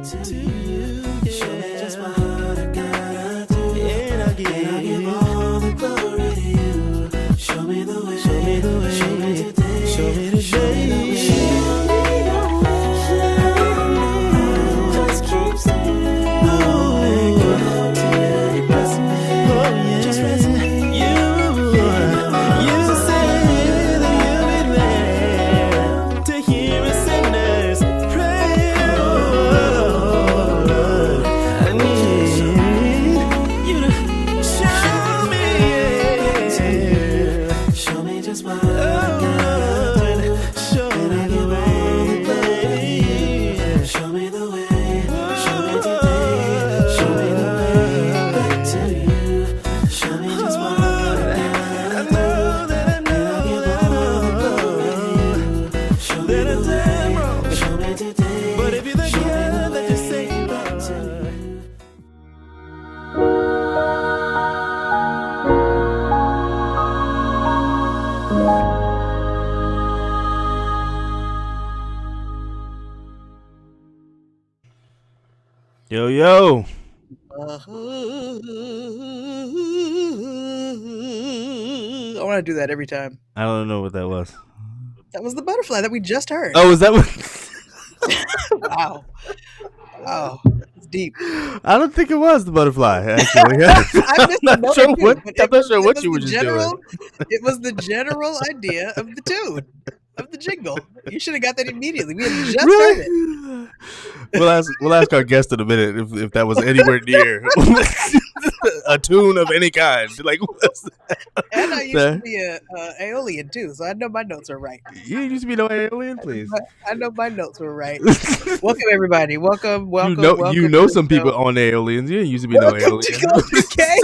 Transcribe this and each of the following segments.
to you. Show me just what I gotta do, and I'll give all the glory to you. Show me the way, show me the way, show me today, show me the way. Just keep saying, oh, till you bless me. Oh yeah, just resonate. You say that you'll be there to hear a sinner's prayer. I need you to show me just what I got. Show me the way. Show me the way. Show me today. Show me the way back to you. Show me just what I got. I know that I know that I know. Show me the way. Show me today. But if you think that just say back to you. Yo, yo. I want to do that every time. I don't know what that was. That was the butterfly that we just heard. Oh, is that what? Wow. Wow. It's deep. I don't think it was the butterfly, actually. I missed I'm not the sure note, what, but I'm it not was- sure it what was you were the just doing. It was the general idea of the tune, of the jingle. You should have got that immediately. We had just heard it. Really? We'll ask our guest in a minute if that was anywhere near a tune of any kind. Like, what's that? And I used to be a Aeolian too, so I know my notes are right. You used to be no alien, please. I know my notes were right. Welcome everybody. Welcome. You know to the some people show. on aliens. You didn't used to be no Welcome alien. to Culture K,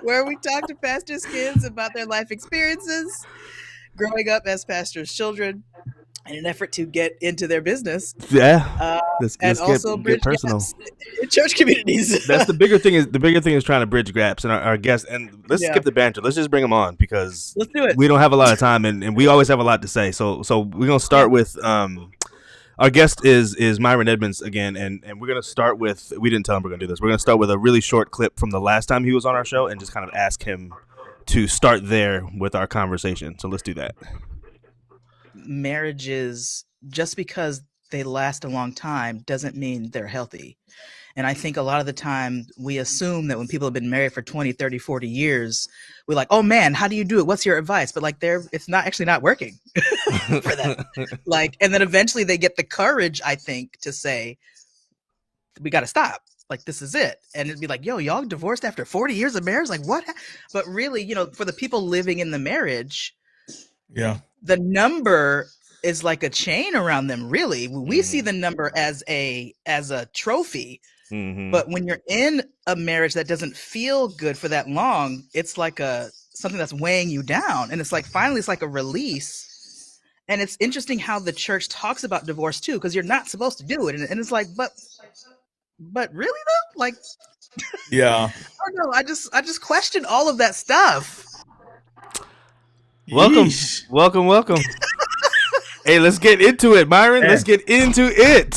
where we talk to pastors' kids about their life experiences, growing up as pastors' children, in an effort to get into their business, Yeah, let's and also get bridge personal. gaps in church communities. That's the bigger thing. Is trying to bridge gaps, and our guests. And let's Yeah. skip the banter. Let's just bring them on because Let's do it. we don't have a lot of time, and we always have a lot to say. So we're gonna start with our guest is MyRon Edmonds again, and we're gonna start with, we didn't tell him we're gonna do this. We're gonna start with a really short clip from the last time he was on our show, and just kind of ask him to start there with our conversation. So let's do that. Marriages, just because they last a long time doesn't mean they're healthy. And I think a lot of the time we assume that when people have been married for 20, 30, 40 years, we're like, oh man, how do you do it? What's your advice? But like it's not actually not working for them. Like, and then eventually they get the courage, I think, to say, we got to stop. Like, this is it. And it'd be like, yo, y'all divorced after 40 years of marriage? Like, what? But really, for the people living in the marriage, Yeah. the number is like a chain around them. Really, we see the number as a trophy. Mm-hmm. But when you're in a marriage that doesn't feel good for that long, it's like something that's weighing you down. And it's like, finally, it's like a release. And it's interesting how the church talks about divorce too, because you're not supposed to do it. And it's like, but really though? Like, Yeah. I don't know. I just question all of that stuff. Welcome. Yeesh. Hey, let's get into it, Myron. Yeah. Let's get into it.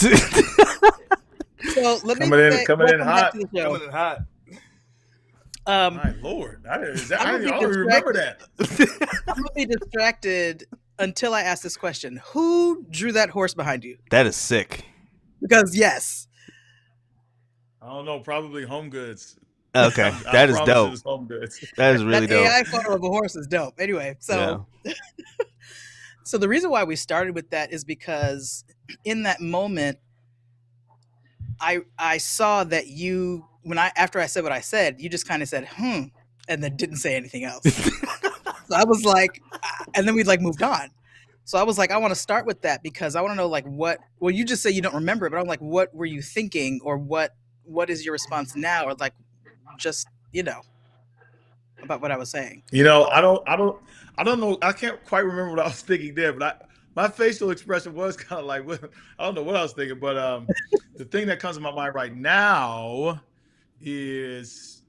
So let me Coming in- say, coming in welcome back hot. to the show. Coming in hot. My Lord. I don't I'm gonna be even remember that. I'm gonna be distracted until I ask this question. Who drew that horse behind you? That is sick. Because yes. I don't know. Probably Home Goods. Okay, I that is promise dope. it's Home Goods. That is really That dope. AI photo of a horse is dope. Anyway, so so the reason why we started with that is because in that moment, I saw that you, after I said what I said, you just kind of said, and then didn't say anything else. So I was like, and then we like moved on. So I was like, I want to start with that because I want to know like well, you just say you don't remember it, but I'm like, what were you thinking, or what is your response now? Or like, just, about what I was saying. I don't know. I can't quite remember what I was thinking there, but my facial expression was kind of like, I don't know what I was thinking, but the thing that comes to my mind right now is,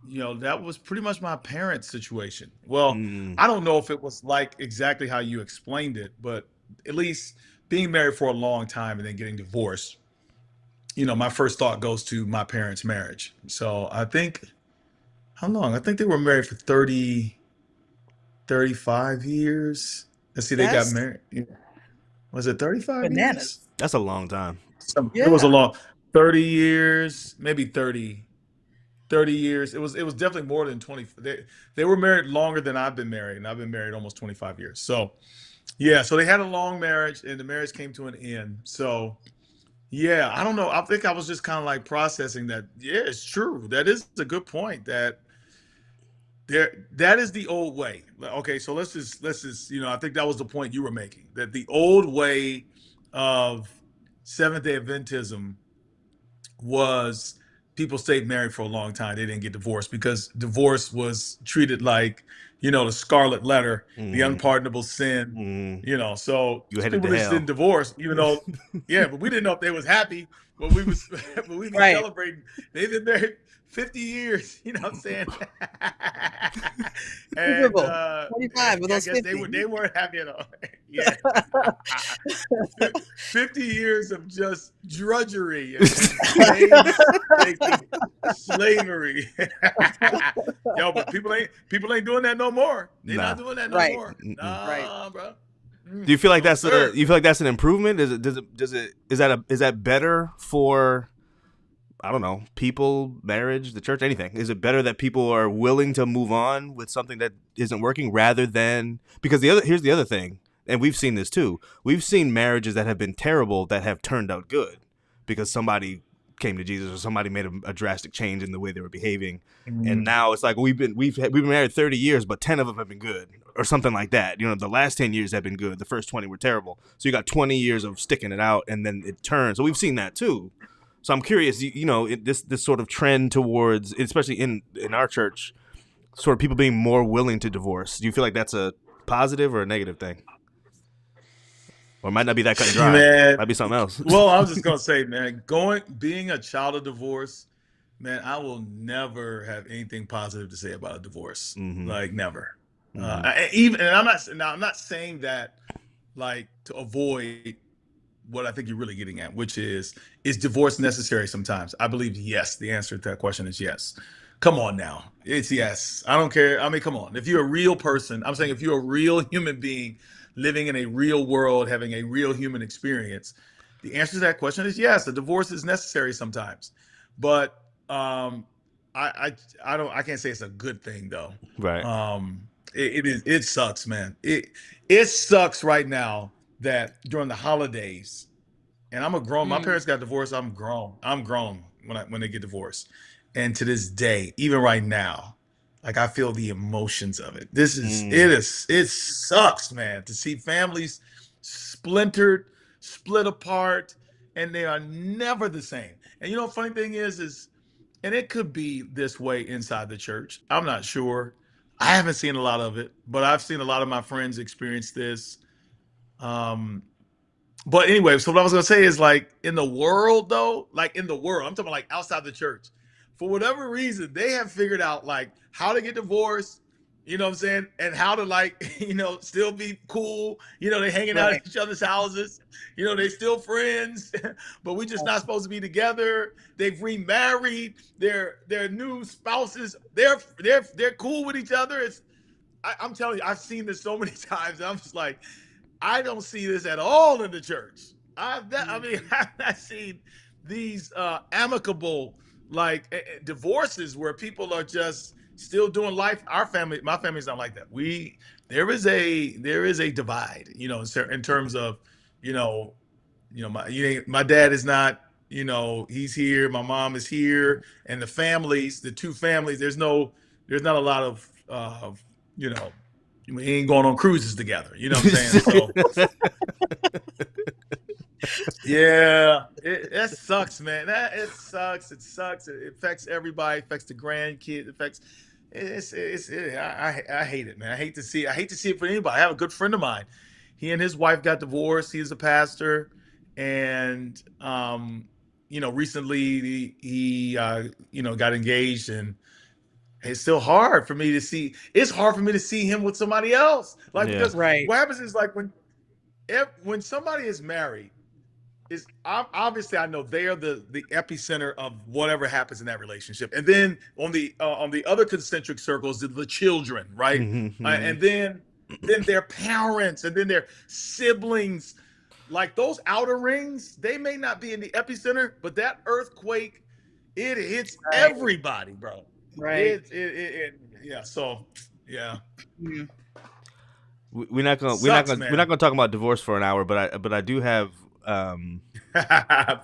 that was pretty much my parents' situation. Well, I don't know if it was like exactly how you explained it, but at least being married for a long time and then getting divorced, my first thought goes to my parents' marriage. So I think, how long? I think they were married for 35 years. Let's see, they got That's married. Was it 35 years? bananas. That's a long time. It was a Yeah. long 30 years, maybe 30 years. It was definitely more than 20. They were married longer than I've been married, and I've been married almost 25 years. So, yeah, so they had a long marriage and the marriage came to an end. So, yeah, I don't know. I think I was just kind of like processing that. Yeah, it's true. That is a good point that that is the old way. Okay, so let's just I think that was the point you were making, that the old way of Seventh Day Adventism was people stayed married for a long time. They didn't get divorced because divorce was treated like, the scarlet letter, the Mm, unpardonable sin. mm. So You headed people to just didn't hell. divorce, even though, yeah, but we didn't know if they was happy. But we was, but we be Right. celebrating. They've been married 50 years. You know what I'm saying? And Miserable. 25 with I those guess 50. they weren't happy at all. Yeah. 50 years of just drudgery and painstaking slavery. Yo, but people ain't doing that no more. They're Nah. not doing that no Right. more. Mm-mm. Right. Nah, bro. Do you feel like No, that's sir. you feel like that's an improvement? Is that better for, I don't know, people, marriage, the church, anything? Is it better that people are willing to move on with something that isn't working rather than, because here's the other thing, and we've seen this too. We've seen marriages that have been terrible that have turned out good because somebody came to Jesus or somebody made a drastic change in the way they were behaving, and now it's like we've been married 30 years, but 10 of them have been good or something like that. The last 10 years have been good. The first 20 were terrible. So you got 20 years of sticking it out, and then it turns. So we've seen that too. So I'm curious, this sort of trend towards, especially in our church, sort of people being more willing to divorce. Do you feel like that's a positive or a negative thing? Or it might not be that cut and dry. Man, Might be something else. well, I was just gonna say, man, being a child of divorce, man, I will never have anything positive to say about a divorce. Mhm. Like never. Mhm. Even, and I'm not saying that like to avoid what I think you're really getting at, which is divorce necessary sometimes? I believe yes. The answer to that question is yes. Come on now. It's yes. I don't care. I mean, come on. If you're a real person, I'm saying if you're a real human being living in a real world, having a real human experience, the answer to that question is yes. A divorce is necessary sometimes. But I can't say it's a good thing though. Right. It sucks, man. It sucks right now that during the holidays, and I'm a grown. My parents got divorced. I'm grown. I'm grown when they get divorced, and to this day, even right now, like I feel the emotions of it. It sucks, man, to see families splintered, split apart, and they are never the same. And funny thing is, and it could be this way inside the church. I'm not sure. I haven't seen a lot of it, but I've seen a lot of my friends experience this. Um, but anyway, so what I was gonna say is like in the world though, like in the world, I'm talking about like outside the church. For whatever reason, they have figured out like how to get divorced, you know what I'm saying, and how to like, still be cool. They hanging out Right. at each other's houses. They still friends, but we just not supposed to be together. They've remarried. Their new spouses. They're cool with each other. I'm telling you, I've seen this so many times. I'm just like, I don't see this at all in the church. I mean, I've not seen these amicable like divorces where people are just still doing life. My family's not like that. There is a divide, in terms of, you know, my dad is not, he's here, my mom is here, and the two families, there's not a lot of, you know, we ain't going on cruises together. You know what I'm saying? So yeah, that sucks, man. It sucks. It sucks. It affects everybody. It affects the grandkids. It affects. I hate it, man. I hate to see. I hate to see it for anybody. I have a good friend of mine. He and his wife got divorced. He's a pastor, and recently he got engaged, and it's still hard for me to see. It's hard for me to see him with somebody else. Like Yeah. because Right. what happens is like when when somebody is married, is obviously I know they are the epicenter of whatever happens in that relationship, and then on the other concentric circles, the children, right, and then their parents, and then their siblings. Like those outer rings, they may not be in the epicenter, but that earthquake, it hits Right. everybody, bro. Right. Yeah. So yeah. Mm. We're not gonna Sucks, we're not man. gonna talk about divorce for an hour, but I do have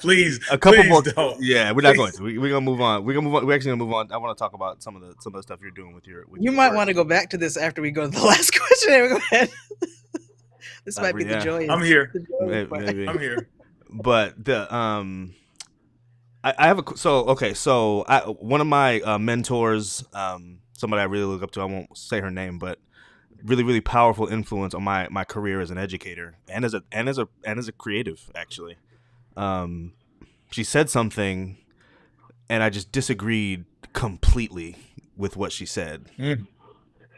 Please, a couple please more. don't. Yeah, we're not going Please. to. We're gonna move on. We're gonna move on. We're actually gonna move on. I want to talk about some of the stuff you're doing with your You your might work. want to go back to this after we go to the last question. Go ahead. This might be the Yeah. joyous. I'm here. the joyous part. Maybe. I'm here. But the I have a so one of my mentors, somebody I really look up to. I won't say her name, but really powerful influence on my career as an educator and as a creative, actually. She said something, and I just disagreed completely with what she said. Mm.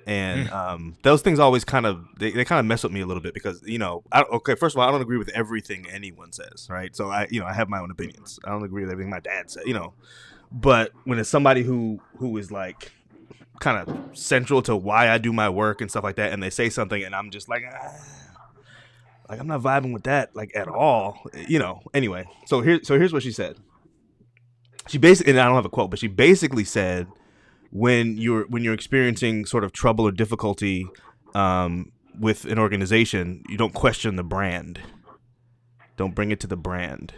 And those things always kind of they kind of mess with me a little bit because first of all, I don't agree with everything anyone says, right? So I have my own opinions. I don't agree with everything my dad said, but when it's somebody who is like kind of central to why I do my work and stuff like that, and they say something, and I'm just like I'm not vibing with that like at all, Anyway, so here's what she said. She basically, and I don't have a quote, but she basically said, when you're experiencing sort of trouble or difficulty with an organization, you don't question the brand. Don't bring it to the brand.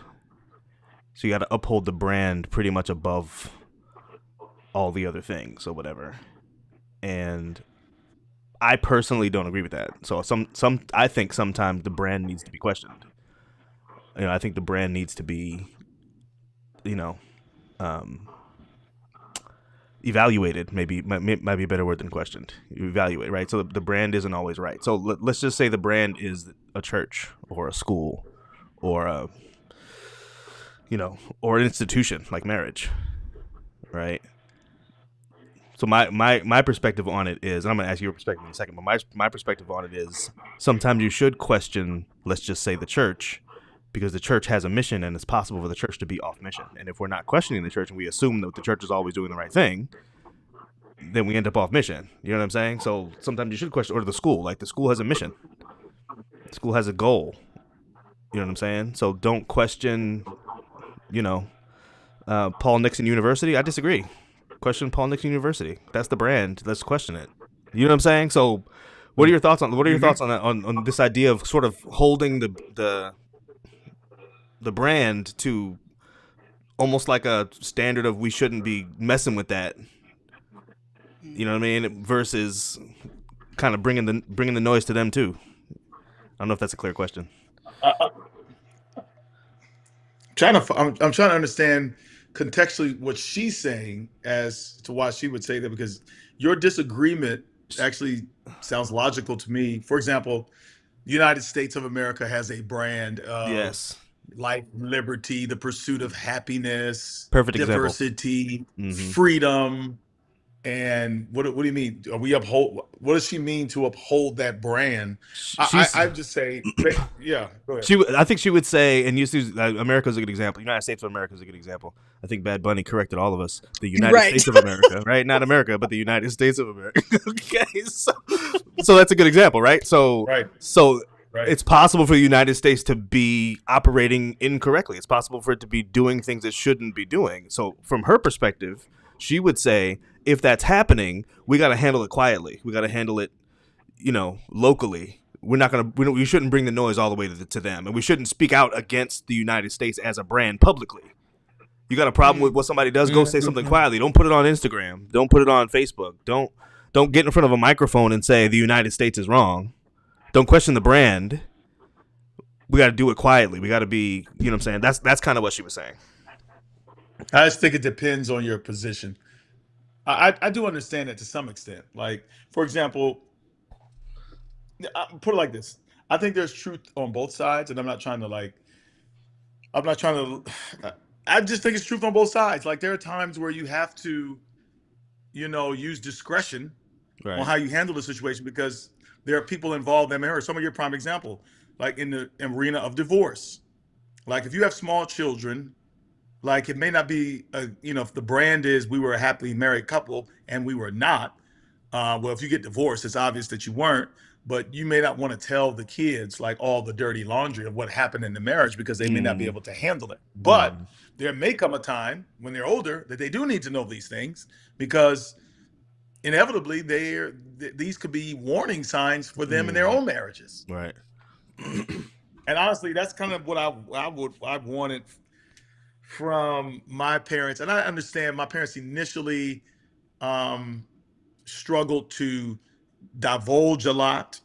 So you got to uphold the brand pretty much above all the other things or whatever. And I personally don't agree with that. So I think sometimes the brand needs to be questioned. I think the brand needs to be, evaluated. Maybe might be a better word than questioned. Evaluate, right? So the brand isn't always right. So let's just say the brand is a church or a school or or an institution like marriage, right? So my perspective on it is, and I'm going to ask your perspective in a second, but my perspective on it is sometimes you should question, let's just say, the church, because the church has a mission, and it's possible for the church to be off mission. And if we're not questioning the church and we assume that the church is always doing the right thing, then we end up off mission. You know what I'm saying? So sometimes you should question, or the school. Like the school has a mission. The school has a goal. You know what I'm saying? So don't question, Paul Nixon University. I disagree. Question Paul Nixon University. That's the brand. Let's question it. You know what I'm saying? So what are your thoughts on that, on this idea of sort of holding the brand to almost like a standard of we shouldn't be messing with that, you know what I mean, versus kind of bringing the noise to them too? I don't know if that's a clear question. I'm trying to understand contextually what she's saying as to why she would say that, because your disagreement actually sounds logical to me. For example, the United States of America has a brand of Yes. life, liberty, the pursuit of happiness, Perfect example. diversity, Mhm. freedom. And what do you mean? Are we uphold? What does she mean to uphold that brand? I just say, yeah. Go ahead. I think she would say, and America's a good example. United States of America is a good example. I think Bad Bunny corrected all of us. The United Right. States of America, right? Not America, but the United States of America. Okay, so that's a good example, right? So Right. Right. It's possible for the United States to be operating incorrectly. It's possible for it to be doing things it shouldn't be doing. So from her perspective, she would say, if that's happening, we got to handle it quietly. We got to handle it, locally. We shouldn't bring the noise all the way to them, and we shouldn't speak out against the United States as a brand publicly. You got a problem with what somebody does, go say something quietly. Don't put it on Instagram. Don't put it on Facebook. Don't get in front of a microphone and say the United States is wrong. Don't question the brand. We got to do it quietly. We got to be, you know what I'm saying? That's kind of what she was saying. I just think it depends on your position. I do understand that to some extent. Like, for example, I put it like this. I think there's truth on both sides, and I'm not trying to I just think it's truth on both sides. Like, there are times where you have to, use discretion Right. on how you handle the situation, because there are people involved. I mean, some of your prime example, like in the arena of divorce. Like if you have small children, like it may not be, if the brand is we were a happily married couple and we were not. Well, if you get divorced, it's obvious that you weren't. But you may not want to tell the kids like all the dirty laundry of what happened in the marriage because they may not be able to handle it. But there may come a time when they're older that they do need to know these things because inevitably these could be warning signs for them in their own marriages. Right. And honestly, that's kind of what I wanted from my parents. And I understand my parents initially struggled to divulge a lot.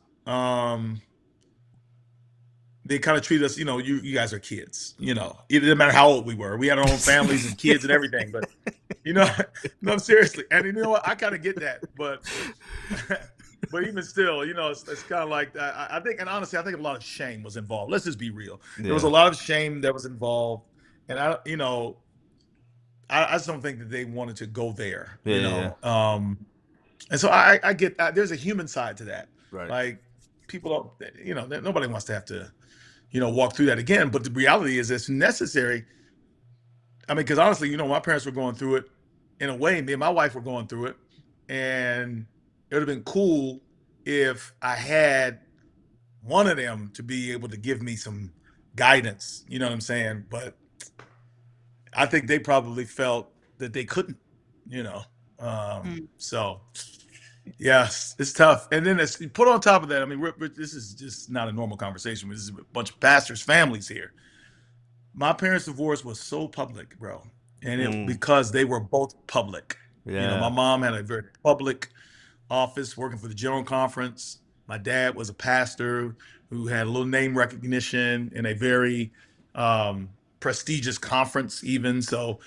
They kind of treat us, you guys are kids, it didn't matter how old we were. We had our own families and kids and everything, but no, seriously. And you know what? I kind of get that, but even still, it's kind of like, I think, and honestly, I think a lot of shame was involved. Let's just be real. Yeah. There was a lot of shame that was involved. And I just don't think that they wanted to go there, Yeah. And so I get that. There's a human side to that. Right. Like people don't, nobody wants to have to, walk through that again. But the reality is it's necessary. I mean, because honestly, my parents were going through it in a way. Me and my wife were going through it. And it would have been cool if I had one of them to be able to give me some guidance. You know what I'm saying? But I think they probably felt that they couldn't, so yes, it's tough. And then it's put on top of that. I mean, this is just not a normal conversation. This is a bunch of pastors' families here. My parents' divorce was so public, bro, and because they were both public. Yeah. My mom had a very public office working for the General Conference. My dad was a pastor who had a little name recognition in a very prestigious conference, even. So,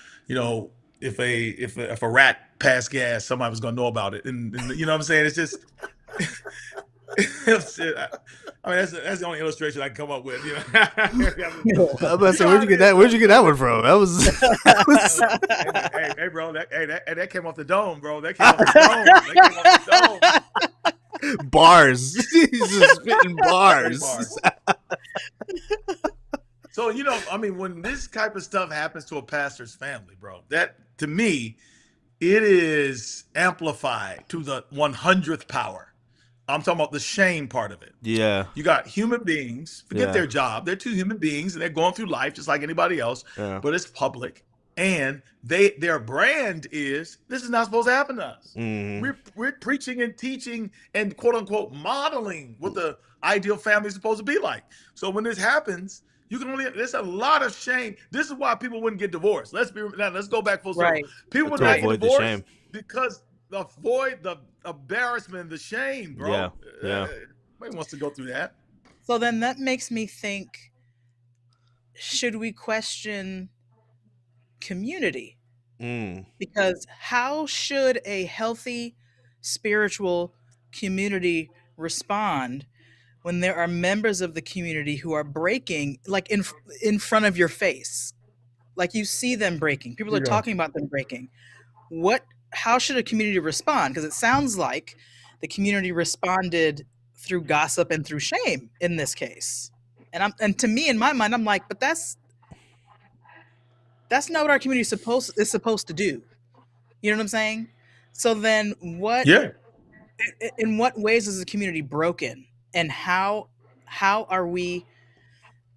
if a rat passed gas, somebody was going to know about it, and you know what I'm saying? It's just, I mean, that's the only illustration I can come up with. I'm about to say, where'd you get that? Where'd you get that one from? That was. Hey, bro, that came off the dome, bro. That came off the dome. Bars. He's just spitting bars. So, I mean, when this type of stuff happens to a pastor's family, bro, that to me, it is amplified to the 100th power. I'm talking about the shame part of it. Yeah. You got human beings, forget their job. They're two human beings and they're going through life just like anybody else, but it's public. And their brand is, this is not supposed to happen to us. We're preaching and teaching and quote unquote modeling what the ideal family is supposed to be like. So when this happens, there's a lot of shame. This is why people wouldn't get divorced. Let's go back full circle. Right. People would not get divorced because avoid the embarrassment, the shame, bro. Yeah. Nobody wants to go through that. So then that makes me think, should we question community? Because how should a healthy spiritual community respond when there are members of the community who are breaking, like in front of your face? Like you see them breaking. People are talking about them breaking. How should a community respond? Because it sounds like the community responded through gossip and through shame in this case. And to me, in my mind, I'm like, but that's not what our community is supposed to do. You know what I'm saying? So then in what ways is the community broken? And how are we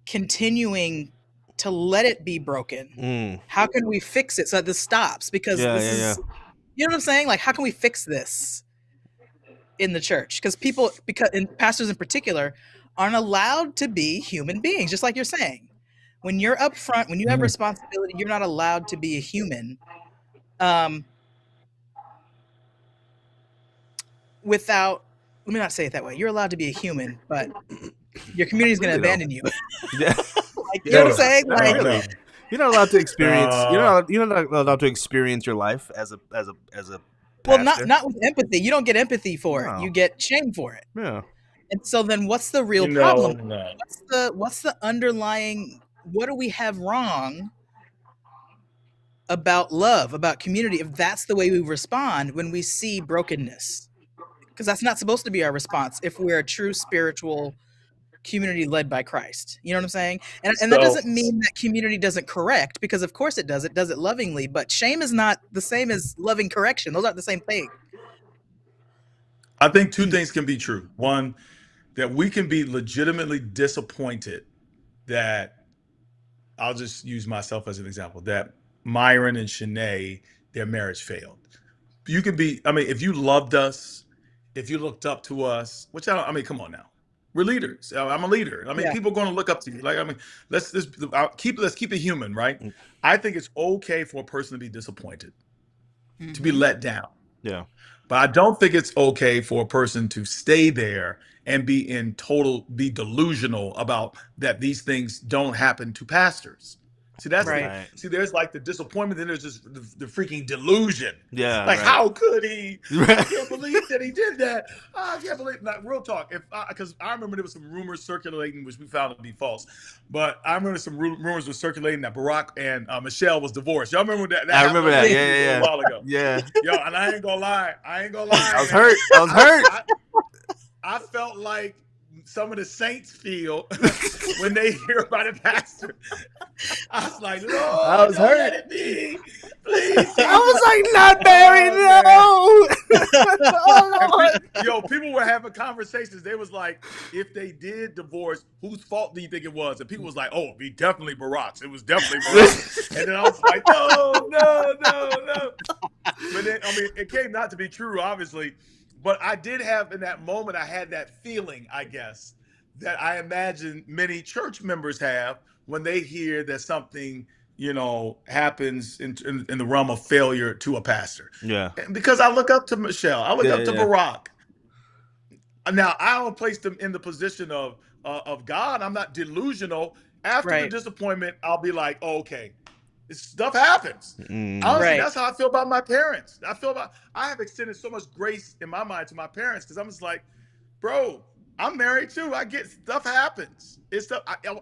continuing to let it be broken? How can we fix it so that this stops? Because you know what I'm saying? Like, how can we fix this in the church? Because pastors in particular aren't allowed to be human beings, just like you're saying. When you're up front, when you have responsibility, you're not allowed to be a human. Let me not say it that way. You're allowed to be a human, but your community is going to abandon you. Yeah. You know what I'm saying? Like, you're not allowed to experience. You're not allowed to experience your life as a pastor. Well, not with empathy. You don't get empathy for it. You get shame for it. Yeah. And so then, what's the real problem? What's the underlying? What do we have wrong about love, about community? If that's the way we respond when we see brokenness, because that's not supposed to be our response if we're a true spiritual community led by Christ. You know what I'm saying? And that So doesn't mean that community doesn't correct, because of course it does. It does it lovingly, but shame is not the same as loving correction. Those aren't the same thing. I think two things can be true. One, that we can be legitimately disappointed that, I'll just use myself as an example, that Myron and Shanae, their marriage failed. You can be, I mean, if you loved us, if you looked up to us, which I mean, come on now. We're leaders. I'm a leader. I mean, Yeah. people are going to look up to you. Like, I mean, let's keep it human, right? Mm. I think it's okay for a person to be disappointed, to be Mhm. let down. Yeah. But I don't think it's okay for a person to stay there and be delusional about that these things don't happen to pastors. See, Right. there's like the disappointment, then there's just the freaking delusion. Yeah. Like, right. how could he? I Right. can't believe that he did that. I can't believe. Like, real talk. Because I remember there was some rumors circulating, which we found to be false. But I remember some rumors were circulating that Barack and Michelle was divorced. Y'all remember that? I remember that. happened Yeah. a while ago. Yeah. Yo, and I ain't gonna lie. I was hurt. I felt like some of the saints feel when they hear about a pastor. I was like, Lord, I was don't hurt. let it be. Please. I was like, not Barry, no. Oh, Lord. Yo, people were having conversations. They was like, if they did divorce, whose fault do you think it was? And people was like, oh, it'd be definitely Barack's. It was definitely Barack's. And then I was like, no. But then, I mean, it came not to be true, obviously. But I did have, in that moment, I had that feeling, I guess, that I imagine many church members have when they hear that something, happens in the realm of failure to a pastor. Yeah. Because I look up to Michelle, I look up to Yeah. Barack. Now, I don't place them in the position of God. I'm not delusional. After the Right. disappointment, I'll be like, oh, okay, this stuff happens. Mm. Honestly, Right. that's how I feel about my parents. I have extended so much grace in my mind to my parents, because I'm just like, bro, I'm married too. I get stuff happens.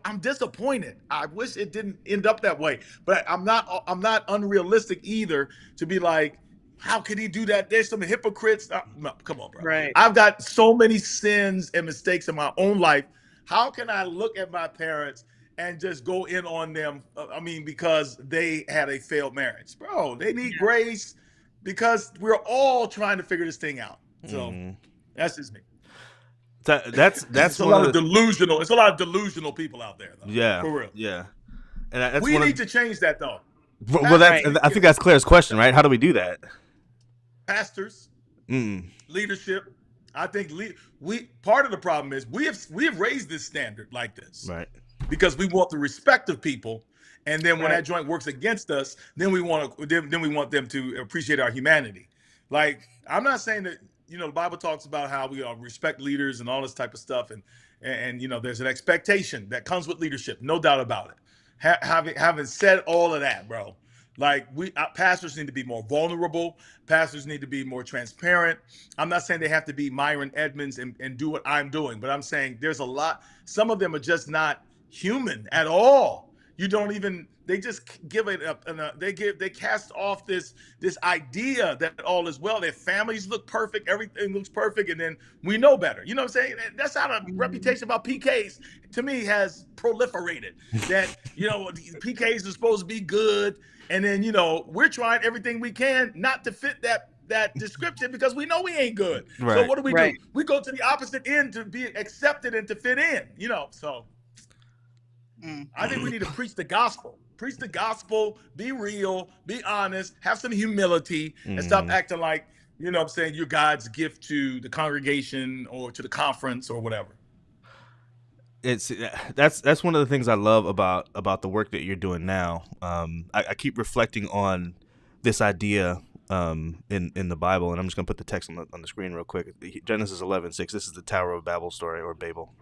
I'm disappointed. I wish it didn't end up that way, but I'm not unrealistic either to be like, how could he do that? There's some hypocrites. No, come on, bro. Right. I've got so many sins and mistakes in my own life. How can I look at my parents and just go in on them? Because they had a failed marriage, bro. They need grace, because we're all trying to figure this thing out. So that's just me. That's It's a one lot of of delusional. It's a lot of delusional people out there, though. yeah, for real. Yeah, and that's We one need to change that, though. Well, I think that's Claire's question, right? How do we do that? Pastors, leadership. I think part of the problem is we have raised this standard like this, Right. because we want the respect of people, and then when Right. that joint works against us, then we want them to appreciate our humanity. Like, I'm not saying that, the Bible talks about how we respect leaders and all this type of stuff, and there's an expectation that comes with leadership, no doubt about it. Having said all of that, bro, like, pastors need to be more vulnerable. Pastors need to be more transparent. I'm not saying they have to be MyRon Edmonds and do what I'm doing, but I'm saying there's a lot. Some of them are just not human at all. They just give it up, and they cast off this idea that all is well. Their families look perfect, everything looks perfect, and then we know better. You know what I'm saying? That's how the reputation about PKs, to me, has proliferated. That PKs are supposed to be good, and then we're trying everything we can not to fit that description, because we know we ain't good. Right. So what do? Right. We go to the opposite end to be accepted and to fit in. So. I think we need to preach the gospel. Preach the gospel, be real, be honest, have some humility, and stop acting like, you're God's gift to the congregation or to the conference or whatever. That's one of the things I love about the work that you're doing now. I keep reflecting on this idea in the Bible, and I'm just going to put the text on the screen real quick. Genesis 11:6. This is the Tower of Babel story, or Babel.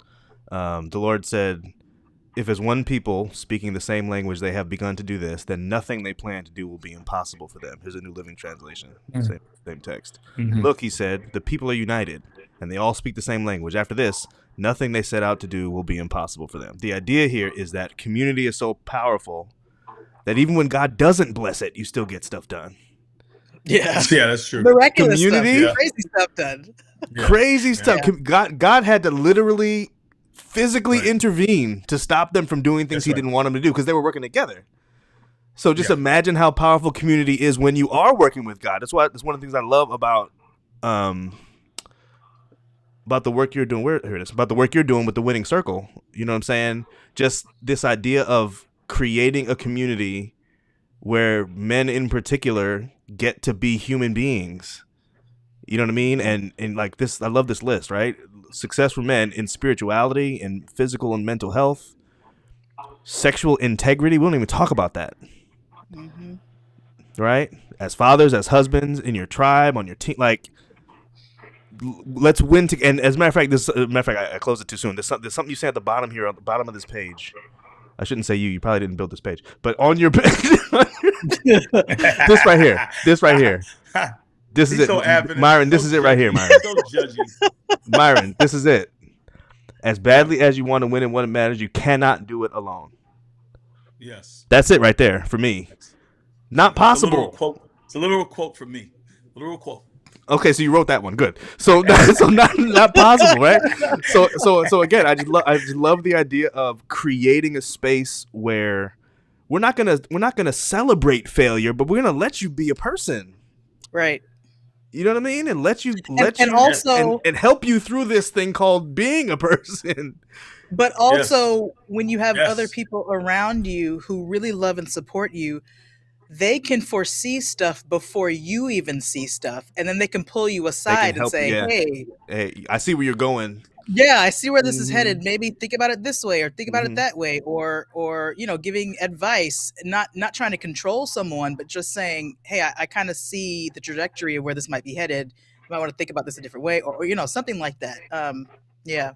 The Lord said, if as one people speaking the same language they have begun to do this, then nothing they plan to do will be impossible for them. Here's a New Living Translation, same text. Look, he said, the people are united, and they all speak the same language. After this, nothing they set out to do will be impossible for them. The idea here is that community is so powerful that even when God doesn't bless it, you still get stuff done. Yeah. Yeah, that's true. Miraculous Community? stuff. Crazy stuff done. Crazy stuff. God had to literally physically Right. intervene to stop them from doing things That's he right. didn't want them to do because they were working together. So just Yeah. imagine how powerful community is when you are working with God. That's one of the things I love about the work you're doing. Here it is. About the work you're doing with the Winning Circle. You know what I'm saying? Just this idea of creating a community where men in particular get to be human beings. You know what I mean? And like this, I love this list, right? Success for men in spirituality and physical and mental health, sexual integrity. We don't even talk about that. Mm-hmm. Right? As fathers, as husbands, in your tribe, on your team, like let's win together. And as a matter of fact, I closed it too soon. There's something you say at the bottom here, on the bottom of this page. I shouldn't say you probably didn't build this page, but on your page, this right here, this is He's it, so adamant, Myron. This so is it right judgy. here, Myron. So judgy. Myron, this is it. As badly as you want to win in what matters, you cannot do it alone. Yes. That's it right there for me. Not It's a literal possible. quote. It's a literal quote from me. Literal quote. Okay, so you wrote that one. Good. So not possible, right? So again, I just love the idea of creating a space where we're not gonna celebrate failure, but we're gonna let you be a person. Right. You know what I mean? And and help you through this thing called being a person. But also, when you have Yes. other people around you who really love and support you, they can foresee stuff before you even see stuff, and then they can pull you aside and help- say, yeah. hey, I see where you're going. yeah, I see where this is Mhm. headed. Maybe think about it this way, or think about Mhm. it that way, or giving advice, not trying to control someone, but just saying, hey, I kind of see the trajectory of where this might be headed. You might want to think about this a different way, or something like that. Yeah.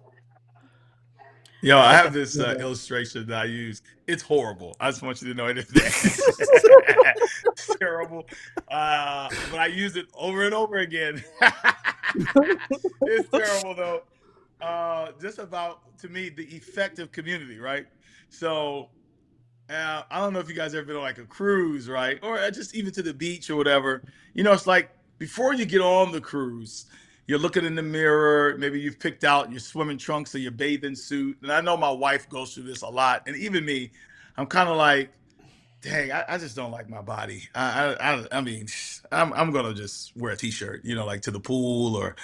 Yo, I Like have a- this yeah. illustration that I use. It's horrible. I just want you to know it. It's terrible. But I use it over and over again. It's terrible though. Just about, to me, the effective community, right? So I don't know if you guys ever been on like a cruise, right? Or just even to the beach or whatever. It's like before you get on the cruise, you're looking in the mirror. Maybe you've picked out your swimming trunks or your bathing suit. And I know my wife goes through this a lot. And even me, I'm kind of like, dang, I just don't like my body. I mean, I'm gonna just wear a t-shirt, like to the pool or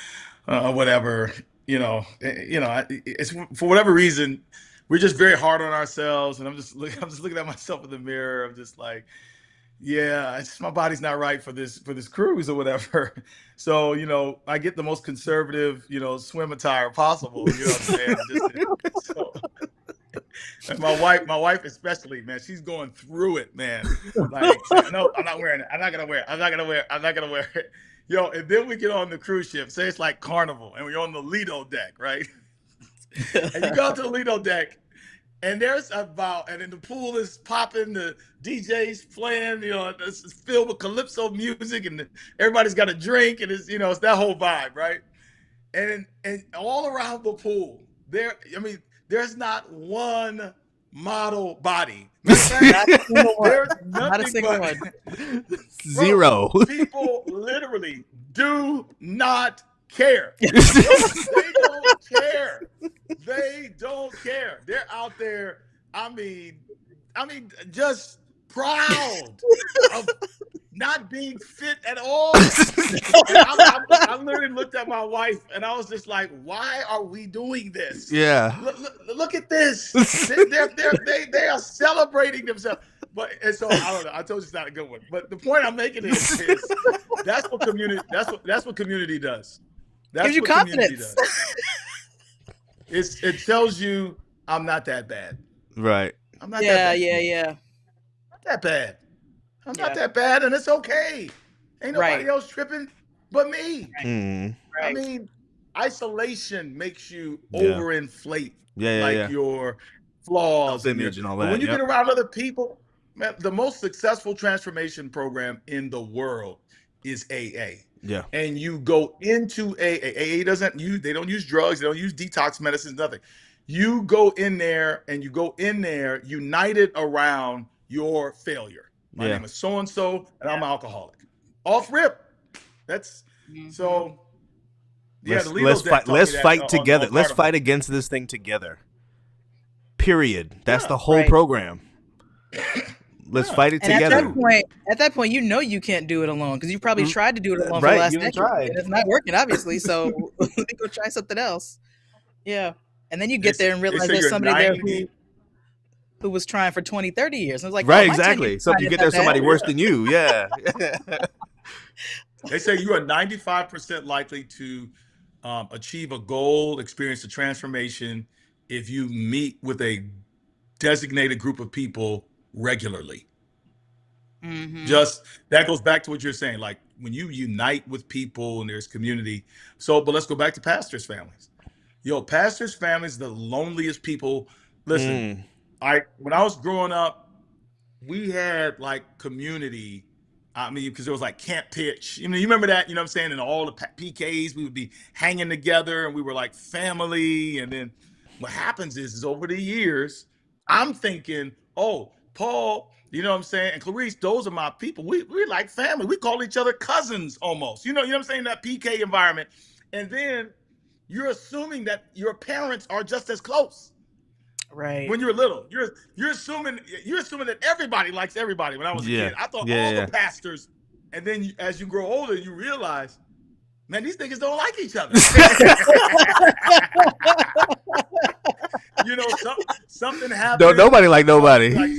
whatever. It's for whatever reason we're just very hard on ourselves, and I'm just looking at myself in the mirror. I'm just like, yeah, my body's not right for this cruise or whatever. So I get the most conservative swim attire possible. You know what I'm saying? So, and my wife especially, man, she's going through it, man. Like, no, I'm not wearing it. I'm not gonna wear it. I'm not gonna wear it. Yo, and then we get on the cruise ship. Say it's like Carnival, and we're on the Lido deck, right? And you go to the Lido deck, and and then the pool is popping, the DJ's playing, it's filled with calypso music, and everybody's got a drink, and it's that whole vibe, right? And all around the pool, there's not one model body. Not a single one. There's Not a nothing single but one. Zero. people literally do not care. They don't care. They don't care. They're out there. I mean, just proud of not being fit at all. I literally looked at my wife and I was just like, "Why are we doing this? Yeah. Look at this. They are celebrating themselves." And so I don't know. I told you it's not a good one. But the point I'm making is that's what community. That's what community does. That's Gives you what community confidence. does. It tells you I'm not that bad. Right. I'm not that bad. Yeah. Not that bad. I'm Yeah. not that bad, and it's okay. Ain't nobody Right. else tripping but me. Mm. I Right. mean, isolation makes you Yeah. overinflate Yeah. your flaws Self-image and all but that, when you yep. get around other people, man, the most successful transformation program in the world is AA. Yeah. And you go into AA. They don't use drugs, they don't use detox medicines, nothing. You go in there united around your failure. My Yeah. name is so and so, and I'm an alcoholic. Off rip. That's so. Yeah, the Lido Let's deck fight. taught me Let's that fight on together. Let's Carnival. fight against this thing together. Period. That's the whole Right. program. Let's fight it And together. at that point, you can't do it alone because you probably tried to do it alone for Right, the last you done decade, tried. and it's not working, obviously. So let me go try something else. Yeah, and then you get there and They realize say there's you're somebody there 90 who was trying for 20, 30 years. And I was like, Right, oh, my 10 exactly. years So not you get that there somebody bad. worse than you. Yeah. They say you are 95% likely to achieve a goal, experience a transformation if you meet with a designated group of people regularly. Mhm. Just that goes back to what you're saying, like when you unite with people and there's community. So, but let's go back to pastors' families. Yo, pastors' families, the loneliest people. Listen, when I was growing up, we had like community. I mean, because it was like camp pitch. You know, you remember that? You know what I'm saying? And all the PKs, we would be hanging together, and we were like family. And then what happens is over the years, I'm thinking, oh, Paul, you know what I'm saying? And Clarice, those are my people. We're like family. We call each other cousins almost. You know what I'm saying? That PK environment. And then you're assuming that your parents are just as close Right. when you're little. You're assuming that everybody likes everybody. When I was a Yeah. kid, I thought Yeah, all yeah. the pastors. And then as you grow older, you realize, man, these niggas don't like each other. You know, something happened. Nobody like nobody. Like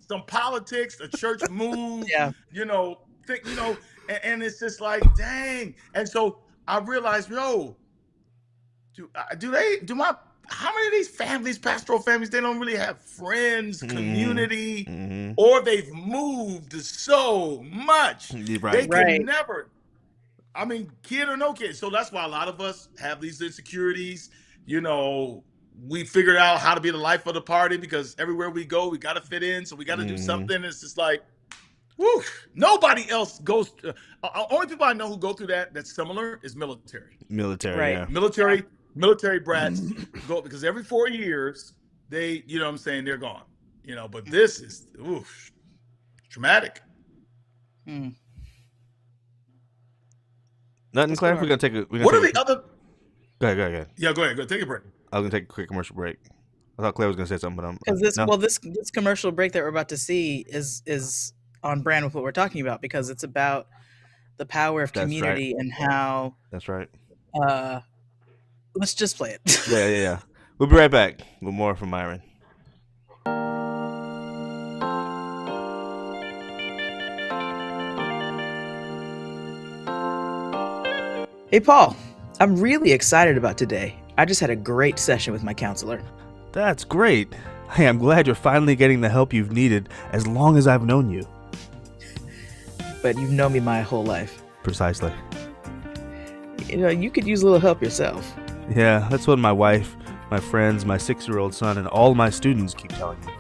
some politics, a church move. Yeah. You know, and it's just like, dang. And so I realized, yo, how many of these families, pastoral families, they don't really have friends, community, or they've moved so much. Right. They can Right. never, I mean, kid or no kid. So that's why a lot of us have these insecurities. You know, we figured out how to be the life of the party because everywhere we go, we got to fit in. So we got to do something. It's just like, whew, nobody else goes. Only people I know who go through that's similar is military. Military, Right. yeah. Military brats go because every 4 years they, you know what I'm saying, they're gone. You know, but this is traumatic. Mm. Nothing, Claire? going We're gonna take a. What are the other? Go ahead. Yeah, go ahead. Go take a break. I was gonna take a quick commercial break. I thought Claire was gonna say something, but I'm. Because no? this commercial break that we're about to see is on brand with what we're talking about because it's about the power of That's right. community and how That's right. let's just play it. Yeah. We'll be right back with more from MyRon. Hey Paul, I'm really excited about today. I just had a great session with my counselor. That's great. Hey, I'm glad you're finally getting the help you've needed as long as I've known you. But you've known me my whole life. Precisely. You know, you could use a little help yourself. Yeah, that's what my wife, my friends, my 6-year-old son, and all my students keep telling me.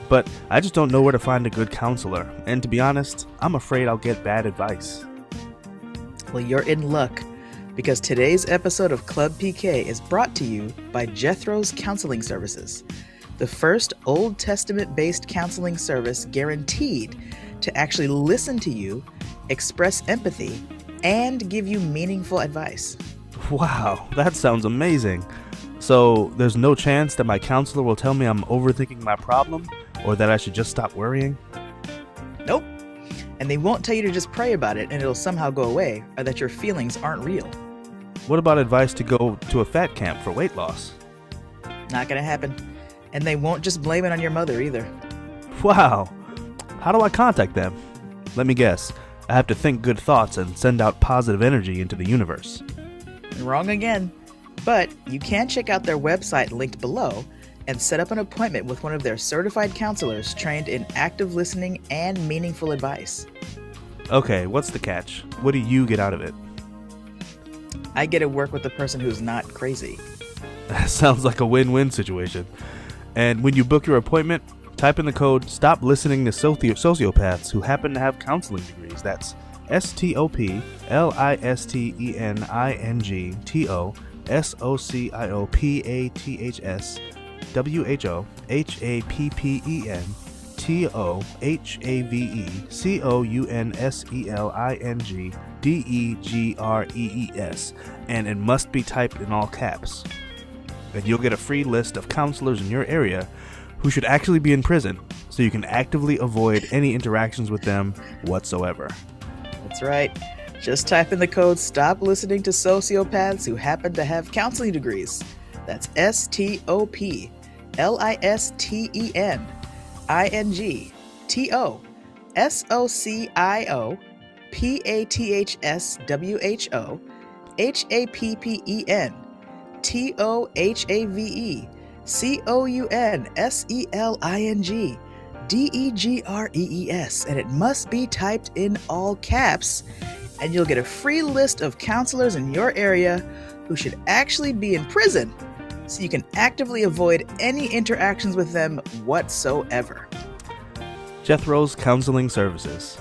But I just don't know where to find a good counselor. And to be honest, I'm afraid I'll get bad advice. Well, you're in luck because today's episode of Club PK is brought to you by Jethro's Counseling Services, the first Old Testament-based counseling service guaranteed to actually listen to you, express empathy, and give you meaningful advice. Wow, that sounds amazing. So there's no chance that my counselor will tell me I'm overthinking my problem or that I should just stop worrying? Nope. And they won't tell you to just pray about it and it'll somehow go away, or that your feelings aren't real. What about advice to go to a fat camp for weight loss? Not gonna happen. And they won't just blame it on your mother either. Wow. How do I contact them? Let me guess. I have to think good thoughts and send out positive energy into the universe. Wrong again. But you can check out their website linked below and set up an appointment with one of their certified counselors trained in active listening and meaningful advice. Okay, what's the catch? What do you get out of it? I get to work with the person who's not crazy. That sounds like a win-win situation. And when you book your appointment, type in the code STOP LISTENING to Sociopaths who happen to have counseling degrees. That's STOPLISTENIGTOSOCIOPATHSCOUNSELINGDEGREES, and it must be typed in all caps. and you'll get a free list of counselors in your area who should actually be in prison, so you can actively avoid any interactions with them whatsoever. That's right. Just type in the code STOP LISTENING to sociopaths who happen to have counseling degrees. That's STOPLISTENING, and it must be typed in all caps, and you'll get a free list of counselors in your area who should actually be in prison, so you can actively avoid any interactions with them whatsoever. Jethro's Counseling Services.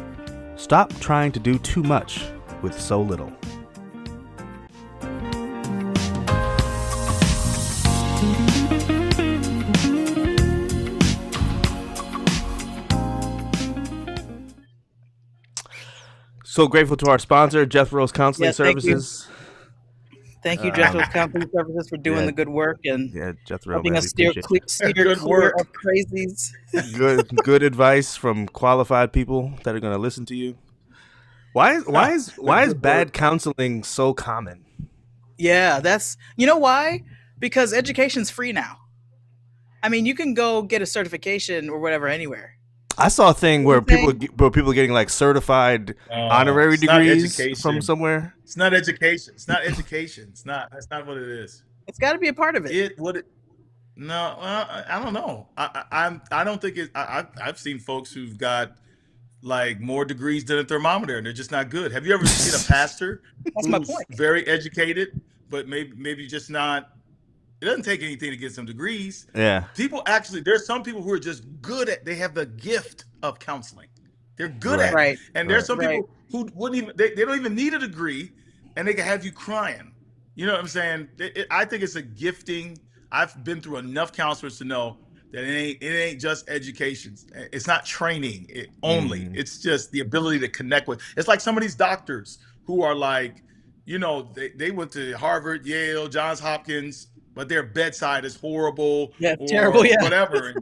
Stop trying to do too much with so little. So grateful to our sponsor, Jethro's Counseling Yeah, thank you. Services. Thank you, Jethro's Counseling Services, for doing Yeah. the good work and Yeah, Jethro, helping man, us we steer appreciate steer Good clear work. of crazies. good advice from qualified people that are going to listen to you. Why is Good bad work. counseling so common? Yeah, that's, you know why? Because education's free now. I mean, you can go get a certification or whatever anywhere. I saw a thing where Okay. people are getting like certified honorary It's not degrees education. from somewhere. It's not education. It's not education. It's not. That's not what it is. It's got to be a part of it. No, I don't know. I don't think it. I've seen folks who've got like more degrees than a thermometer, and they're just not good. Have you ever seen a pastor That's my who's point. very educated, but maybe just not? It doesn't take anything to get some degrees. Yeah, There's some people who are just good they have the gift of counseling. They're good at it. Right. And there's some Right. people who wouldn't even, they don't even need a degree, and they can have you crying. You know what I'm saying? I think it's a gifting. I've been through enough counselors to know that it ain't just education. It's not training only. It's just the ability to connect with. It's like some of these doctors who are like, they went to Harvard, Yale, Johns Hopkins, but their bedside is horrible, Yeah, or terrible, yeah. whatever.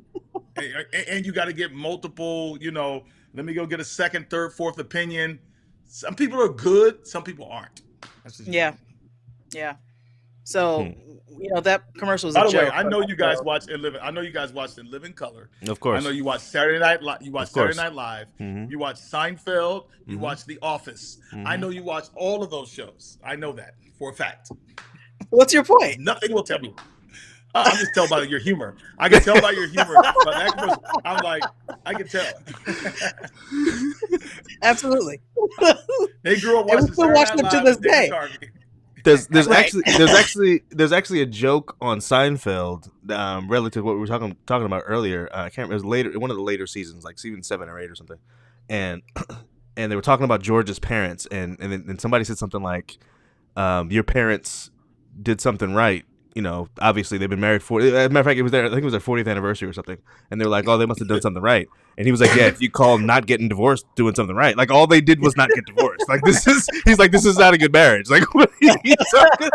And you got to get multiple, let me go get a second, third, fourth opinion. Some people are good, some people aren't. That's just Yeah. So, that commercial was By a the way, joke. I know but you guys also- watch In Living. I know you guys watched In Living Color. of course. I know you watch Saturday Night. You watch Of course. Saturday Night Live. Mhm. You watch Seinfeld. You Mhm. watch The Office. I Mhm. know you watch all of those shows. I know that for a fact. What's your point? Nothing will tell me. I'm just tell by your humor. I can tell by your humor. But that commercial, I'm like, I can tell. Absolutely. They grew up And we watching still Saturday watch Night them to Live this with Dana day. Carvey. There's Right. there's actually a joke on Seinfeld relative to what we were talking about earlier. I can't remember. It was later, one of the later seasons, like season 7 or 8 or something, and they were talking about George's parents, and then somebody said something like, "Your parents did something right." Obviously they've been married for. As a matter of fact, I think it was their 40th anniversary or something, and they were like, "Oh, they must have done something right." And he was like, "Yeah, if you call not getting divorced doing something right, like all they did was not get divorced. Like he's like, this is not a good marriage. Like, what are you talking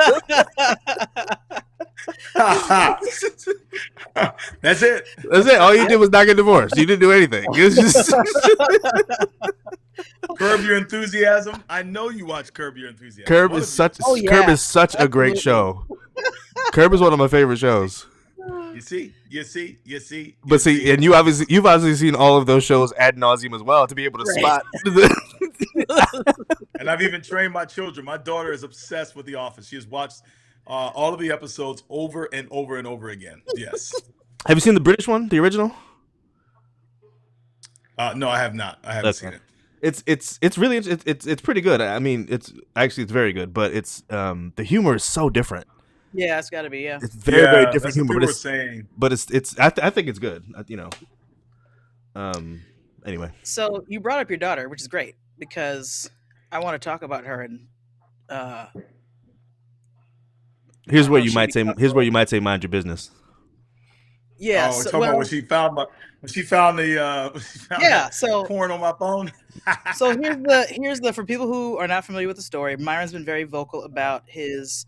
That's it. That's it. All you did was not get divorced. You didn't do anything. It was just Curb Your Enthusiasm. I know you watch Curb Your Enthusiasm. Curb One is of such Oh, yeah. Curb is such a great show. Curb is one of my favorite shows. You see. But see, and you've obviously seen all of those shows ad nauseum as well to be able to Right. spot. And I've even trained my children. My daughter is obsessed with The Office. She has watched all of the episodes over and over and over again. Yes. Have you seen the British one, the original? No, I have not. I haven't seen it. It's really it's pretty good. I mean, it's very good, but it's the humor is so different. Yeah, it's got to be. Yeah. It's very very That's different what humor, people were saying. but it's I think it's good. Anyway, So you brought up your daughter, which is great because I want to talk about her and. here's where Oh, you she might say mind your business. Yeah. Oh, so, talking about well, when she found yeah. that So porn on my phone. so here's the for people who are not familiar with the story. Myron's been very vocal about his